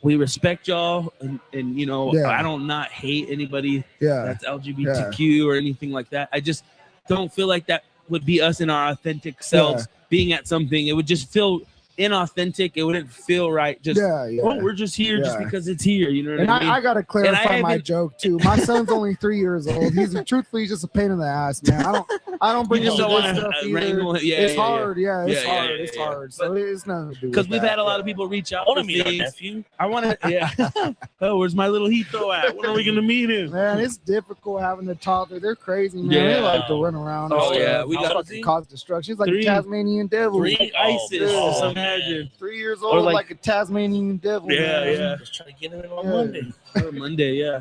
respect y'all, and you know, I don't not hate anybody that's LGBTQ or anything like that. I just don't feel like that would be us in our authentic selves being at something. It would just feel inauthentic. It wouldn't feel right. Just oh, we're just here just because it's here. You know what I mean? I gotta clarify my joke too. My son's only 3 years old. He's truthfully just a pain in the ass, man. I don't bring him to this stuff either. It's hard. It's hard. So it's nothing to do because we've had a lot of people reach out. I want to meet our nephew. I want to. Oh, where's my little Hito at? When are we gonna meet him? Man, it's difficult having a toddler. They're crazy, man. They like to run around. Oh yeah, we got fucking cause destruction. It's like a Tasmanian devil. 3 ISIS. Imagine 3 years old, like a Tasmanian devil. Yeah. Just trying to get him in on Monday. Monday, yeah.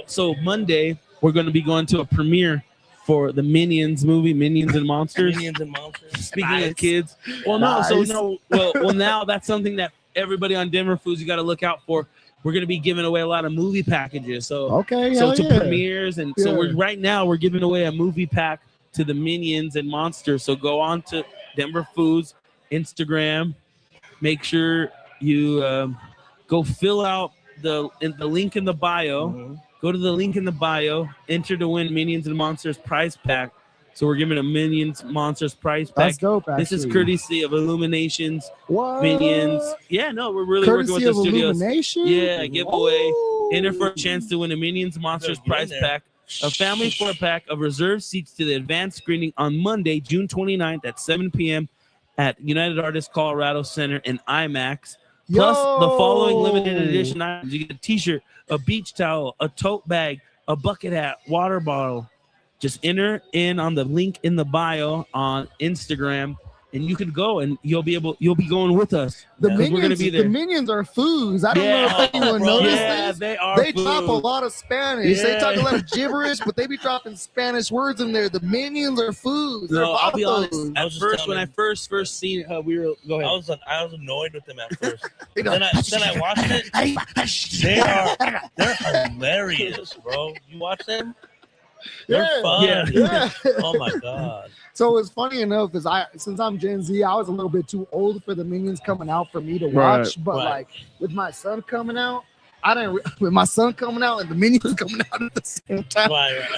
So Monday we're going to be going to a premiere for the Minions movie, Minions and Monsters. Minions and Monsters. Speaking of kids, well, now that's something that everybody on Denver Foos you got to look out for. We're going to be giving away a lot of movie packages. So premieres, and so we're giving away a movie pack to the Minions and Monsters. So go on to Denver Foos Instagram. Make sure you go fill out the link in the bio. Mm-hmm. Go to the link in the bio. Enter to win Minions and Monsters prize pack. So we're giving a Minions Monsters prize pack. That's dope. Actually. This is courtesy of Illuminations. What? Minions. Yeah, no, we're really courtesy working with the studios. Illumination? Yeah, giveaway. Enter for a chance to win a Minions Monsters prize pack. A family 4-pack of reserved seats to the advanced screening on Monday, June 29th at 7 p.m. at United Artists Colorado Center in IMAX. Plus the following limited edition items. You get a t-shirt, a beach towel, a tote bag, a bucket hat, water bottle. Just enter in on the link in the bio on Instagram, and you can go and you'll be going with us. The Minions, we're gonna be there. The Minions are Foos. I don't know if anyone noticed this. They are. They drop a lot of Spanish. They talk a lot of gibberish, but they be dropping Spanish words in there. The Minions are Foos. No, I'll be honest. At first, when I first seen it, we were go ahead. I was annoyed with them at first. then I watched it. They're hilarious, bro. You watch them? They're fun. Yeah. Oh my god. So it's funny enough is since I'm Gen Z, I was a little bit too old for the Minions coming out for me to watch. But like with my son coming out, with my son coming out and the Minions coming out at the same time.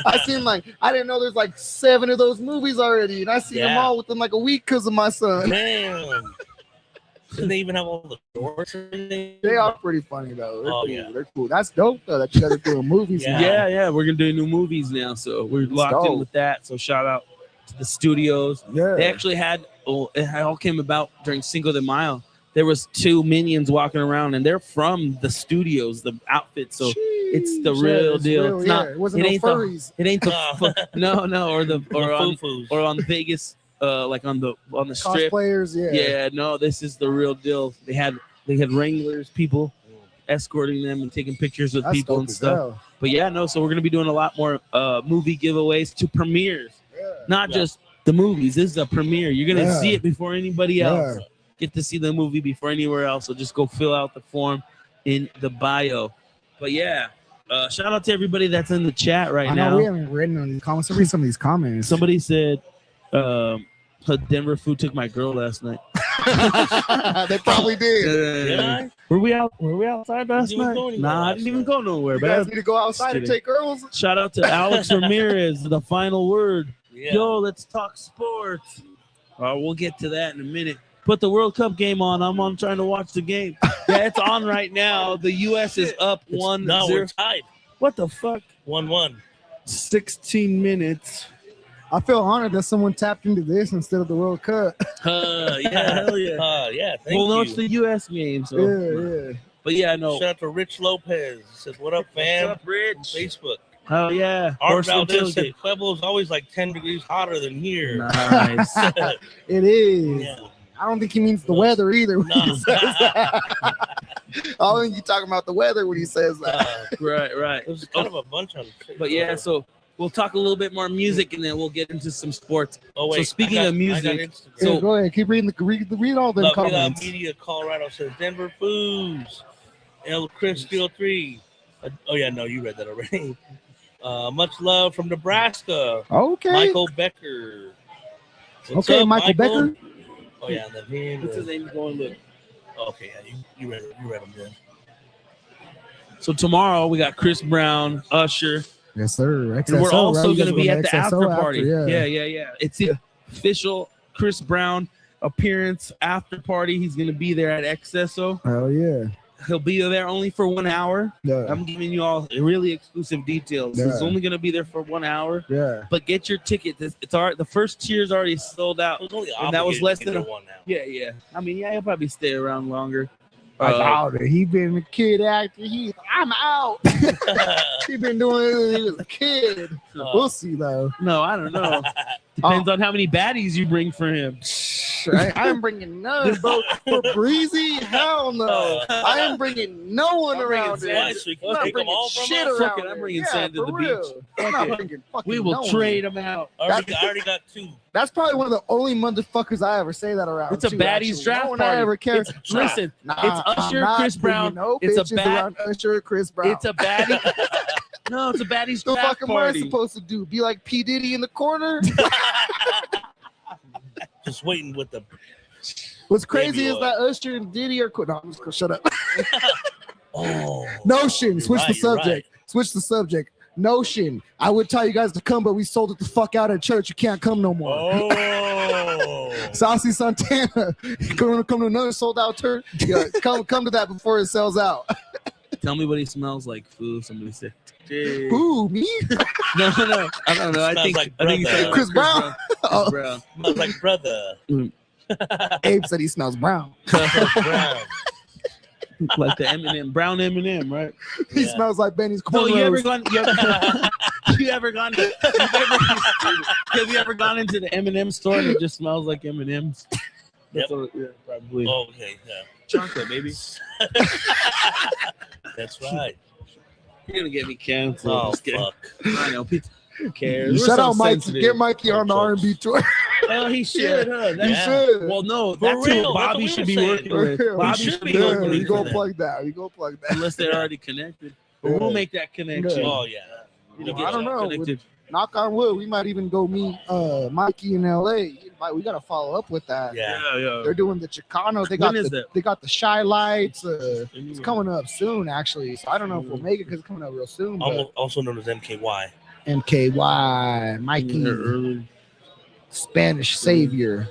I seen I didn't know there's 7 of those movies already, and I seen them all within a week because of my son. Damn. Didn't they even have all the shorts? They are pretty funny though. They're cool. Yeah. They're cool. That's dope though that you guys are doing movies now. Yeah. We're gonna do new movies now, so we're locked in with that. So shout out to the studios. Yeah. They actually had. It all came about during Cinco de Mayo. There was 2 Minions walking around, and they're from the studios, the outfit. So it's the real deal. It's not. It wasn't furries. It ain't the no, or on Vegas. On the strip. Cosplayers, no, this is the real deal. They had Wranglers, people, escorting them and taking pictures with That's people dope and as stuff. hell. But yeah, no, so we're gonna be doing a lot more movie giveaways to premieres, not just the movies. This is a premiere. You're gonna see it before anybody else. Get to see the movie before anywhere else. So just go fill out the form in the bio. But yeah, shout out to everybody that's in the chat right now. We haven't written on these comments. Read some of these comments. Somebody said, Denver food took my girl last night. They probably did. Were we outside last night? Nah, I didn't even go nowhere. You guys need to go outside and take girls. Shout out to Alex Ramirez, the final word. Yeah. Yo, let's talk sports. We'll get to that in a minute. Put the World Cup game on. I'm on trying to watch the game. Yeah, it's on right now. The U.S. is up 1-0. No, we're tied. What the fuck? 1-1. 16 minutes. I feel honored that someone tapped into this instead of the World Cup. Yeah, hell yeah. Yeah, thank you. Well, no, it's the U.S. game. So. Yeah. But yeah, no. Shout out to Rich Lopez. He says, what up, fam? What's up, Rich? On Facebook. Oh, yeah. Art Valdez said Pueblo's always like 10 degrees hotter than here. Nice. It is. Yeah. I don't think he means the weather either when he says that. I don't think he's talking about the weather when he says that. Right. There's kind of a bunch on Facebook. But yeah, so we'll talk a little bit more music and then we'll get into some sports. Oh, wait. So speaking of music, So go ahead, keep reading read all the comments. Media Colorado says Denver Foos. El Chris Steel 3. Oh yeah, no, you read that already. Much love from Nebraska. Okay. Michael Becker. What's okay, up, Michael Becker. Oh yeah, and then him. What's his name going look? Okay, yeah, you read him then. So tomorrow we got Chris Brown, Usher. Yes, sir. And we're also going to be at the after party. Yeah. It's the official Chris Brown appearance after party. He's going to be there at XSO. Hell yeah. He'll be there only for 1 hour. Yeah. I'm giving you all really exclusive details. Yeah. He's only going to be there for 1 hour. Yeah. But get your ticket. It's all right. The first tier's already sold out. And that was less than a 1 now. Yeah. I mean, yeah, he'll probably stay around longer. He been a kid actor. I'm out. He been doing it when he was a kid. We'll see though. No, I don't know. Depends on how many baddies you bring for him. I am bringing none, bro. For Breezy, hell no. I am bringing no one around Why? there. So you I'm not take them bringing all from shit us? around Fuck it, I'm there. bringing Yeah, sand to for the real. beach. I'm Fuck not it. bringing fucking We will no one. trade them out. I already got 2. That's probably one of the only motherfuckers I ever say that around. It's a too, baddies actually. draft No one party. I ever cared. Listen, Nah, it's Usher, I'm not Chris Brown. bringing No It's a bitches bad- around Usher, Chris Brown. It's a baddie. No, it's a baddies The draft fuck am I party. supposed to do? Be like P. Diddy in the corner? Just waiting with the. What's crazy Baby is oil. that Usher and Diddy are. No, I'm just gonna shut up. Oh. Notion. You're Switch right, the you're subject. Switch the subject. Notion. I would tell you guys to come, but we sold it the fuck out at church. You can't come no more. Oh. Saucy Santana. You gonna come to another sold out church? Yeah, come to that before it sells out. Tell me what he smells like, Foos. Somebody said. Jay. Ooh, me? No. I don't know. I Smells think like I think he brother. said Chris Brown. Chris Oh, Brown. Smells like brother. Abe said he smells brown. Brown. Like the M&M, brown M&M, right? He Yeah. smells like Benny's No, cornrows. you ever gone have you ever gone into the M&M store and it just smells like M&Ms? Yep. Yeah, probably. Oh, okay, yeah. Chocolate, baby. That's right. You're gonna get me canceled. Oh, Just kidding. fuck. I know. Who cares? We're Shout so out Mikey. sensitive. Get Mikey on the R&B tour. Oh, he should, huh? He That's- should. Well, no, For that's real, who Bobby that's what should we be were working saying. with. For real. Bobby He should be be working working You with gonna them. plug that. You gonna plug that. Unless they're already connected. But Yeah. we'll make that connection. Oh, yeah. You know, I get don't y'all know. connected. Knock on wood. We might even go meet Mikey in LA. We gotta follow up with that. Yeah. They're doing the Chicano. They When got is the that? they got the Shy Lights. It's coming up soon, actually. So I don't know if we'll make it because it's coming up real soon. But Also known as MKY. MKY, Mikey, They're early. Spanish Savior.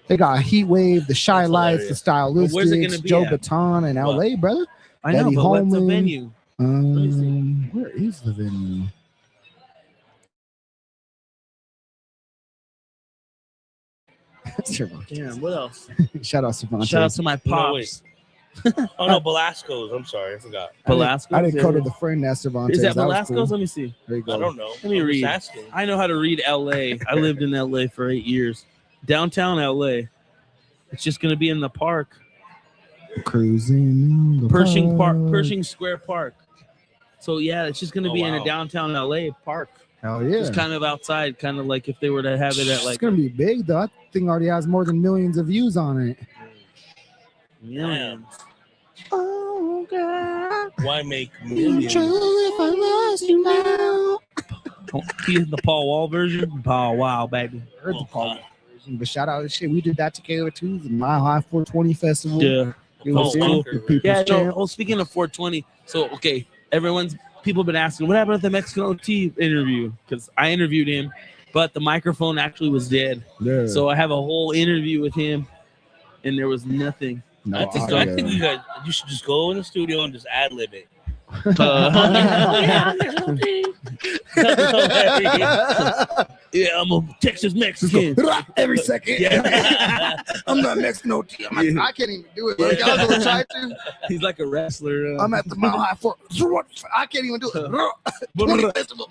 They got Heat Wave, the Shy That's Lights, the hilarious. But where's it gonna Stylistics, be Joe at? Baton in LA, brother. I know, Betty but what's the Holman. venue? me see. Where is the venue? Damn, what else? Shout out Cervantes. Shout out to my No, wait. pops. Oh, no, Velasco's. I'm sorry. I forgot. Velasco. I didn't go to the friend at Cervantes. Is that was Velasco's? cool. Let me see. There you go. I don't know. Let me I'm just read. asking. I know how to read LA. I lived in LA for 8 years. Downtown LA. It's just gonna be in the park. Cruising the Pershing Square Park. So yeah, it's just gonna be in a downtown LA park. Hell yeah. Just kind of outside, kind of like if they were to have it at like. It's gonna be big though. That thing already has more than millions of views on it. Millions. Oh God. Why make millions? True if I lost you now. He's the Paul Wall version. Paul Wow, baby. Heard the Paul version, but shout out to shit. We did that together too. The Mile High 420 Festival. Yeah. It was Oh, cool. Yeah. No. Oh, speaking of 420, so okay, people have been asking what happened at the Mexican OT interview because I interviewed him, but the microphone actually was dead. Yeah. So I have a whole interview with him, and there was nothing. No, I think you should just go in the studio and just ad lib it. Yeah, I'm a Texas Mexican. Every second. Yeah. I'm not Mexican OT. I can't even do it. Like, y'all gonna try to. He's like a wrestler. I'm at the Mile High 4. I can't even do it. 20 festival.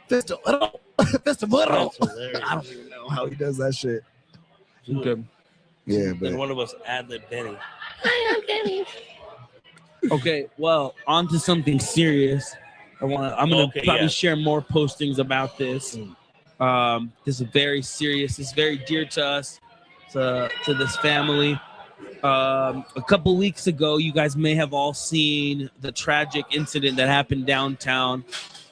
Festival. Festival. That's hilarious. I don't even know how he does that shit. Okay. Yeah, Then but one of us ad lib Benny. Okay, well, on to something serious. I'm gonna probably share more postings about this. This is very serious. It's very dear to us, to this family. A couple weeks ago, you guys may have all seen the tragic incident that happened downtown.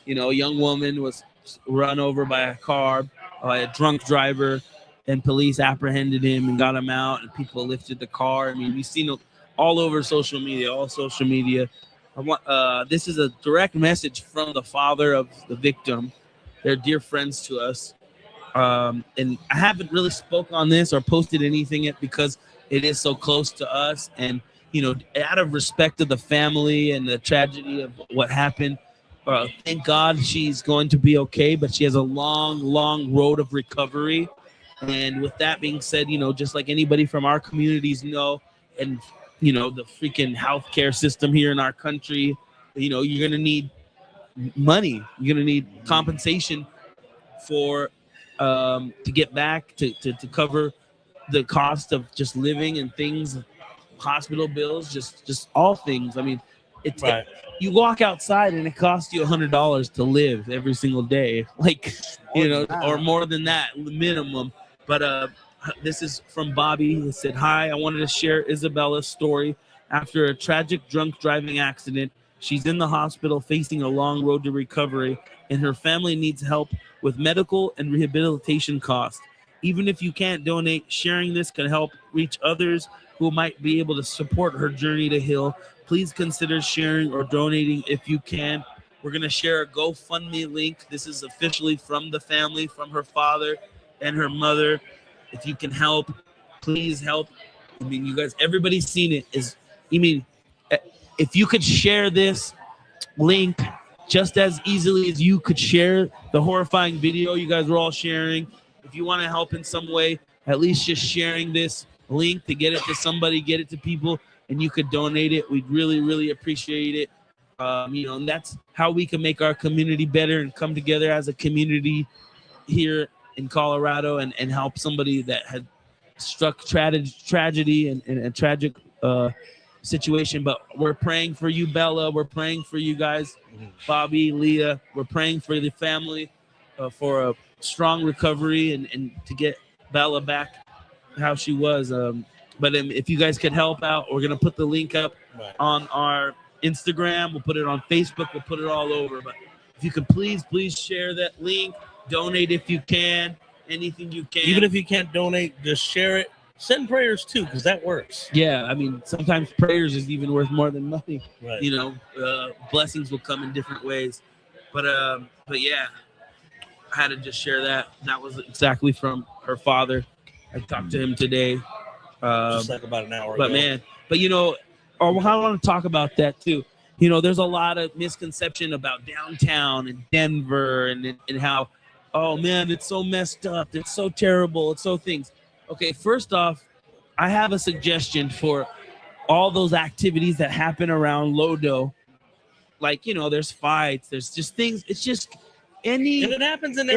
You know, a young woman was run over by a car, a drunk driver, and police apprehended him and got him out, and people lifted the car. I mean, we've seen it all over social media. This is a direct message from the father of the victim. They're dear friends to us. And I haven't really spoke on this or posted anything yet because it is so close to us. And, you know, out of respect of the family and the tragedy of what happened, thank God she's going to be okay, but she has a long road of recovery. And with that being said, you know, just like anybody from our communities know, and you know, the freaking healthcare system here in our country, you know, you're going to need money. You're going to need compensation for to get back to cover the cost of just living and things, hospital bills, just all things. I mean, you walk outside and it costs you $100 to live every single day, like, you know, or more than that minimum. But this is from Bobby. He said, "Hi, I wanted to share Isabella's story. After a tragic drunk driving accident, she's in the hospital facing a long road to recovery, and her family needs help with medical and rehabilitation costs. Even if you can't donate, sharing this can help reach others who might be able to support her journey to heal. Please consider sharing or donating if you can. We're going to share a GoFundMe link. This is officially from the family, from her father and her mother. If you can help, please help. I mean, you guys, everybody's seen it. If you could share this link just as easily as you could share the horrifying video you guys were all sharing, if you want to help in some way, at least just sharing this link to get it to somebody, get it to people, and you could donate it. We'd really appreciate it. You know, and that's how we can make our community better and come together as a community here in Colorado and help somebody that had struck tragedy and a tragic situation. But we're praying for you, Bella. We're praying for you guys, Bobby, Leah. We're praying for the family for a strong recovery and to get Bella back how she was. But if you guys could help out, we're going to put the link up on our Instagram. We'll put it on Facebook. We'll put it all over. But if you could please share that link. Donate if you can. Anything you can. Even if you can't donate, just share it. Send prayers too, because that works. Yeah, I mean, sometimes prayers is even worth more than money. Right. You know, blessings will come in different ways. But yeah, I had to just share that. That was exactly from her father. I talked to him today. Just like about an hour ago. But you know, I want to talk about that too. You know, there's a lot of misconception about downtown and Denver and how, oh man, it's so messed up. It's so terrible. It's so things. Okay, first off, I have a suggestion for all those activities that happen around Lodo. Like, you know, there's fights, there's just things. It's just and it happens in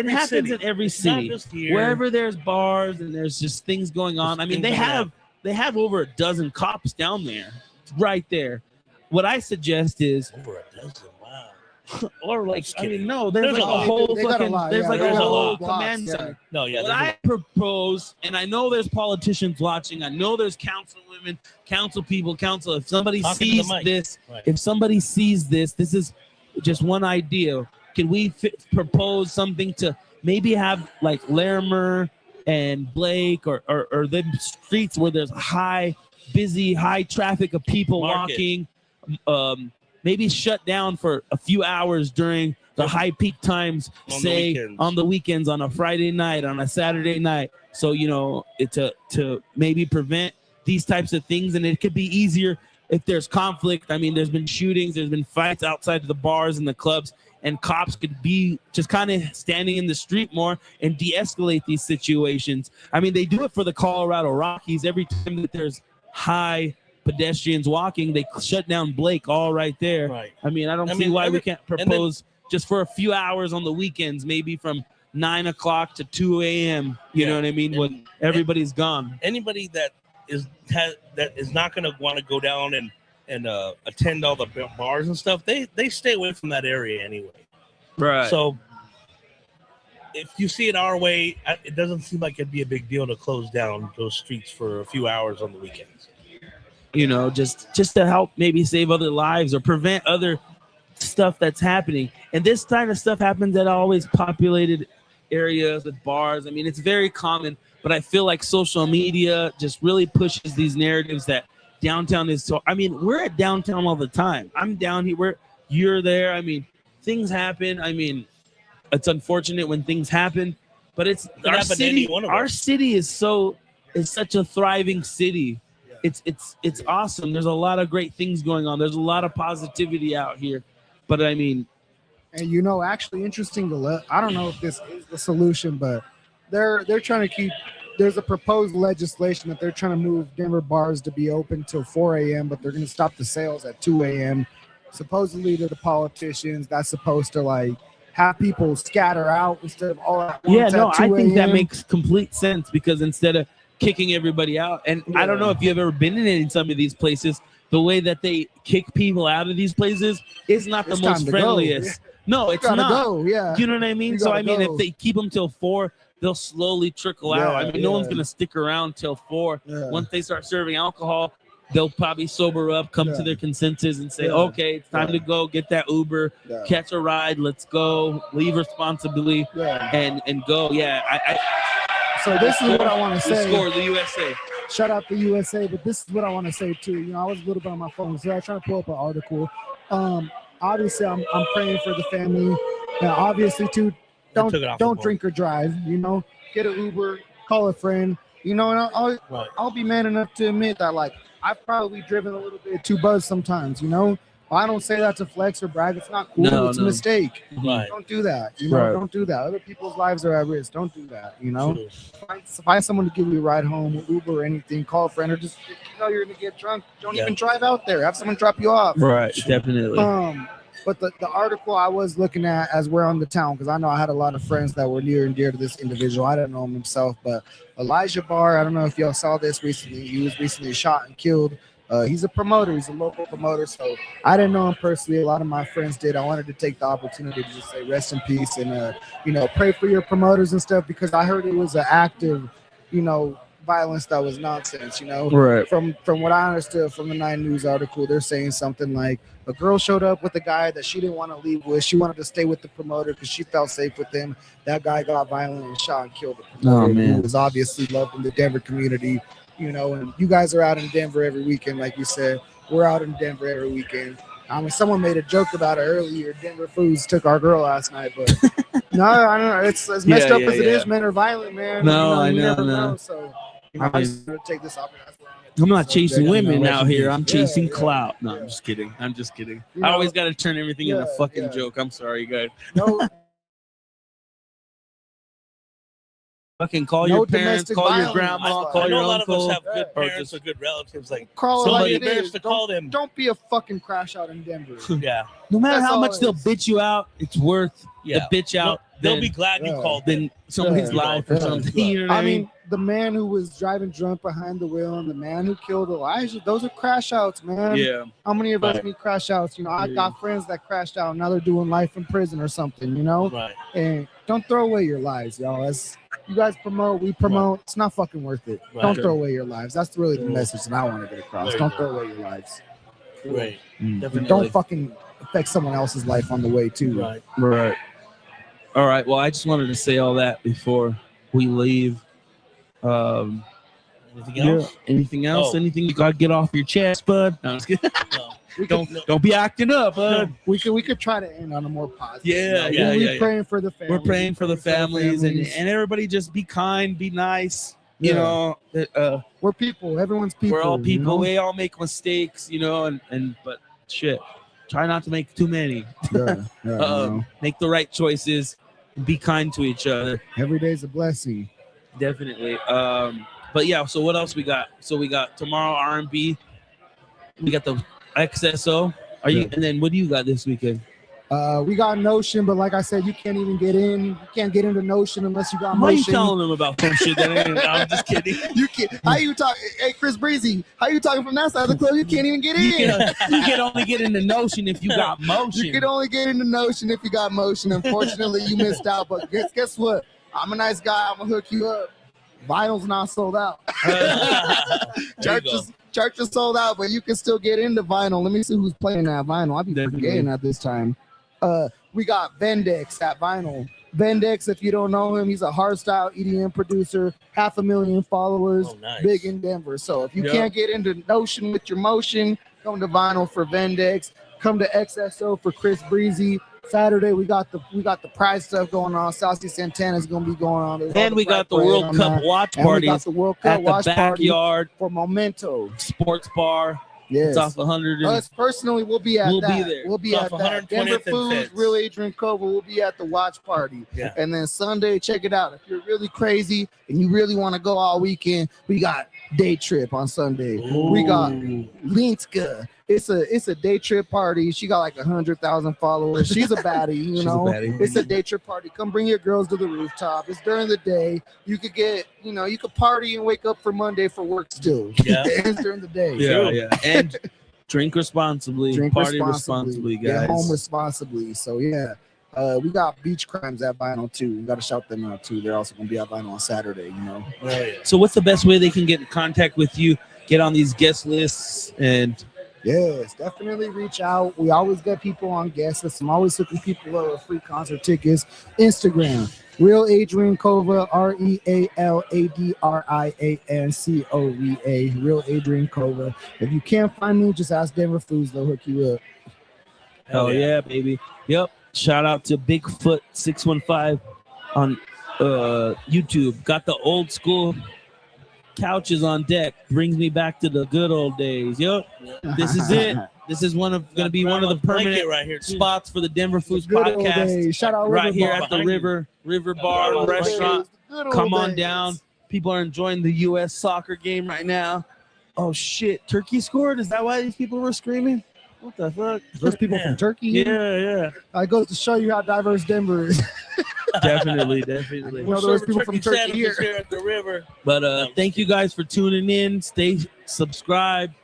every city. Wherever there's bars and there's just things going on. I mean, they have they have over a dozen cops down there, right there. What I suggest is Over a dozen. Wow. or like Just I mean kidding. no, there's There's like a a lot. whole They got a fucking lot, there's yeah, like there's a a whole lot. command Blocks, center. No, yeah. What there's I propose, and I know there's politicians watching, I know there's council women, council people, council. If somebody Talking to the sees mic. this, Right. if somebody sees this, this is just one idea. Can we propose something to maybe have like Larimer and Blake or the streets where there's busy, high traffic of people Market. walking, maybe shut down for a few hours during the high peak times, On the say weekends. on the weekends, on a Friday night, on a Saturday night. So, you know, to maybe prevent these types of things. And it could be easier if there's conflict. I mean, there's been shootings, there's been fights outside of the bars and the clubs, and cops could be just kind of standing in the street more and de-escalate these situations. I mean, they do it for the Colorado Rockies. Every time that there's high pedestrians walking, they shut down Blake all right there. Right. I mean, I don't see why we can't then- propose just for a few hours on the weekends, maybe from 9 o'clock to 2 a.m. You know what I mean? When everybody's gone. Anybody that is not going to want to go down and attend all the bars and stuff, they stay away from that area anyway. Right. So if you see it our way, it doesn't seem like it'd be a big deal to close down those streets for a few hours on the weekends. You know, just to help maybe save other lives or prevent other stuff that's happening. And this kind of stuff happens at always populated areas with bars. I mean, it's very common, but I feel like social media just really pushes these narratives that downtown is so. I mean, we're at downtown all the time. I'm down here. You're there. I mean, things happen. I mean, it's unfortunate when things happen, but it's our city. Our city is such a thriving city. It's awesome. There's a lot of great things going on. There's a lot of positivity out here. But I mean, and you know, actually interesting I don't know if this is the solution, but they're trying to keep. There's a proposed legislation that they're trying to move Denver bars to be open till 4 a.m., but they're going to stop the sales at 2 a.m. Supposedly to the politicians, that's supposed to like have people scatter out instead of all at once. Yeah, no, at 2 I think that a.m. makes complete sense because instead of kicking everybody out, and I don't know if you've ever been in some of these places, the way that they kick people out of these places is not the most friendliest. No, it's not. Go, yeah. You know what I mean? So I mean, if they keep them till 4, they'll slowly trickle out. I mean, no one's gonna stick around till 4. Once they start serving alcohol, they'll probably sober up, come to their consensus, and say, "Okay, it's time to go. Get that Uber, catch a ride. Let's go. Leave responsibly, and go." Yeah, So this is what I want to say. Score the USA. Shout out the USA, but this is what I want to say too. You know, I was a little bit on my phone, so I was trying to pull up an article. Obviously, I'm praying for the family. Obviously, too, don't drink or drive. You know, get an Uber, call a friend. You know, and I'll be man enough to admit that, like, I've probably driven a little bit too buzzed sometimes. You know, I don't say that to flex or brag. It's not cool. It's a mistake. Right. Don't do that. You know, don't do that. Other people's lives are at risk. Don't do that. You know, find someone to give you a ride home, Uber or anything. Call a friend, or just if you know you're gonna get drunk, don't even drive out there. Have someone drop you off. Right. Definitely. But the article I was looking at as we're on the town, because I know I had a lot of friends that were near and dear to this individual. I didn't know him himself, but Elijah Barr, I don't know if y'all saw this recently. He was recently shot and killed. He's a promoter. He's a local promoter. So I didn't know him personally. A lot of my friends did. I wanted to take the opportunity to just say rest in peace and, you know, pray for your promoters and stuff, because I heard it was an active, you know, violence that was nonsense, you know. Right. From what I understood from the 9 News article, they're saying something like a girl showed up with a guy that she didn't want to leave with. She wanted to stay with the promoter because she felt safe with him. That guy got violent and shot and killed the promoter, who was obviously loved in the Denver community. You know, and you guys are out in Denver every weekend, like you said. We're out in Denver every weekend. I mean, someone made a joke about it earlier. Denver Foos took our girl last night, but no, I don't know. It's as messed up as it is. Men are violent, man. No, you know, I know. So you know, I just want to take this opportunity. I'm not chasing women out here. I'm chasing clout. No, I'm just kidding. I always got to turn everything into a fucking joke. I'm sorry, guys. No. Fucking call No your parents, domestic call your violence. grandma, I call I your know a lot of us uncle. have good or parents or good relatives. Like Call it somebody like it embarrassed is. to call them. Don't be a fucking crash out in Denver. Yeah, No matter That's how all much it they'll is. bitch you out, it's worth yeah. the bitch out. They'll be glad you called them. than somebody's Yeah. life or Yeah. something. You know what I mean, the man who was driving drunk behind the wheel and the man who killed Elijah, those are crash outs, man. yeah. How many of us Right. need crash outs? You know, I Yeah. got friends that crashed out. Now they're doing life in prison or something, you know? Right. And don't throw away your lives, y'all. As you guys promote, we promote. It's not fucking worth it. Right. Don't throw away your lives. That's really the Yeah. message that I want to get across. There you Don't go. throw away your lives. Right. And Definitely. don't fucking affect someone else's life on the way, too. Right. Right. All right. Well, I just wanted to say all that before we leave. Anything else? Anything else? Oh. Anything you got to get off your chest, bud? No, I'm just kidding. No. We could, Don't be acting up, bud. we could try to end on a more positive. Yeah, note. yeah, We're yeah. praying for the families. We're praying for the families, and families. everybody just be kind, be nice. You Yeah. know, We're people. Everyone's people. we're all you people. know? We all make mistakes, you know, and but shit, try not to make too many. Yeah, yeah, you know. Make the right choices. Be kind to each other. Every day's a blessing. Definitely. But yeah, so what else we got? So we got tomorrow R&B. We got the XSO. Are you? Yeah. And then what do you got this weekend? We got Notion, but like I said, you can't even get in. You can't get into Notion unless you got Why are you Motion. telling them about some shit that ain't? I'm just kidding. You can't. How you talk? Hey, Chris Breezy, how you talking from that side of the club? You can't even get in. You can only get into Notion if you got motion. You can only get into Notion if you got Motion. Unfortunately, you missed out. But guess what? I'm a nice guy. I'm gonna hook you up. Vinyl's not sold out. Church is sold out, but you can still get into vinyl. Let me see who's playing that vinyl. I'll be Definitely. forgetting at this time. We got Vendex at vinyl. Vendex, if you don't know him, he's a hardstyle EDM producer, 500,000 followers, Oh, nice. big in Denver. So if you Yep. can't get into Notion with your motion, come to vinyl for Vendex. Come to XSO for Chris Breezy. Saturday we got the prize stuff going on. Southsea Santana's gonna be going on. There's all And we got the pride World on Cup that. watch And we got parties the World Cup at the watch party backyard for Memento. sports bar. Yes. It's off 100. Us personally, we'll be at We'll be that. there. We'll be It's at off that. 120th Denver and Foos, Fitz. Real Adrian Cova will be at the watch party. Yeah. And then Sunday, check it out. If you're really crazy and you really want to go all weekend, we got Day Trip on Sunday. We got Linska. It's a day trip party. She got like 100,000 followers. She's a baddie, you She's a know. baddie. It's a day trip party. Come bring your girls to the rooftop. It's during the day. You could get, you could party and wake up for Monday for work still. Yeah. It's during the day. Yeah. And drink responsibly. Drink Party responsibly, guys. get home responsibly. So yeah, we got Beach Crimes at Vinyl too. We got to shout them out too. They're also gonna be at Vinyl on Saturday. Oh, yeah. So what's the best way they can get in contact with you? Get on these guest lists and Yes, definitely reach out. We always get people on guest lists. I'm always hooking people up with free concert tickets. Instagram, Real Adrian Cova, RealAdriancova. Real Adrian Cova. If you can't find me, just ask Denver Foos. They'll hook you up. hell yeah, baby. Yep. Shout out to Bigfoot 615 on YouTube. Got the old school couches on deck. Brings me back to the good old days. Yep. This is it. This is gonna be one of the permanent right here too. spots for the Denver Foos Good old podcast. days. Shout out Right River here Bar. at the Behind you. River Good Bar old restaurant. Good old Come on days. down. People are enjoying the U.S. soccer game right now. Oh shit! Turkey scored. Is that why these people were screaming? What the fuck? Those people from Turkey. Yeah. I goes to show you how diverse Denver is. Definitely. You know, there's people from Turkey here. At the river. But thank you guys for tuning in. Stay subscribed,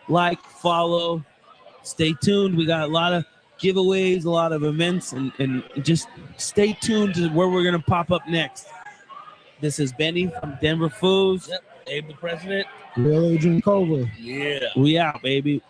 like, follow. Stay tuned. We got a lot of giveaways, a lot of events, and just stay tuned to where we're gonna pop up next. This is Benny from Denver Foos. Yep. Abe the president. Real Adrian Cova. Yeah. We out, baby.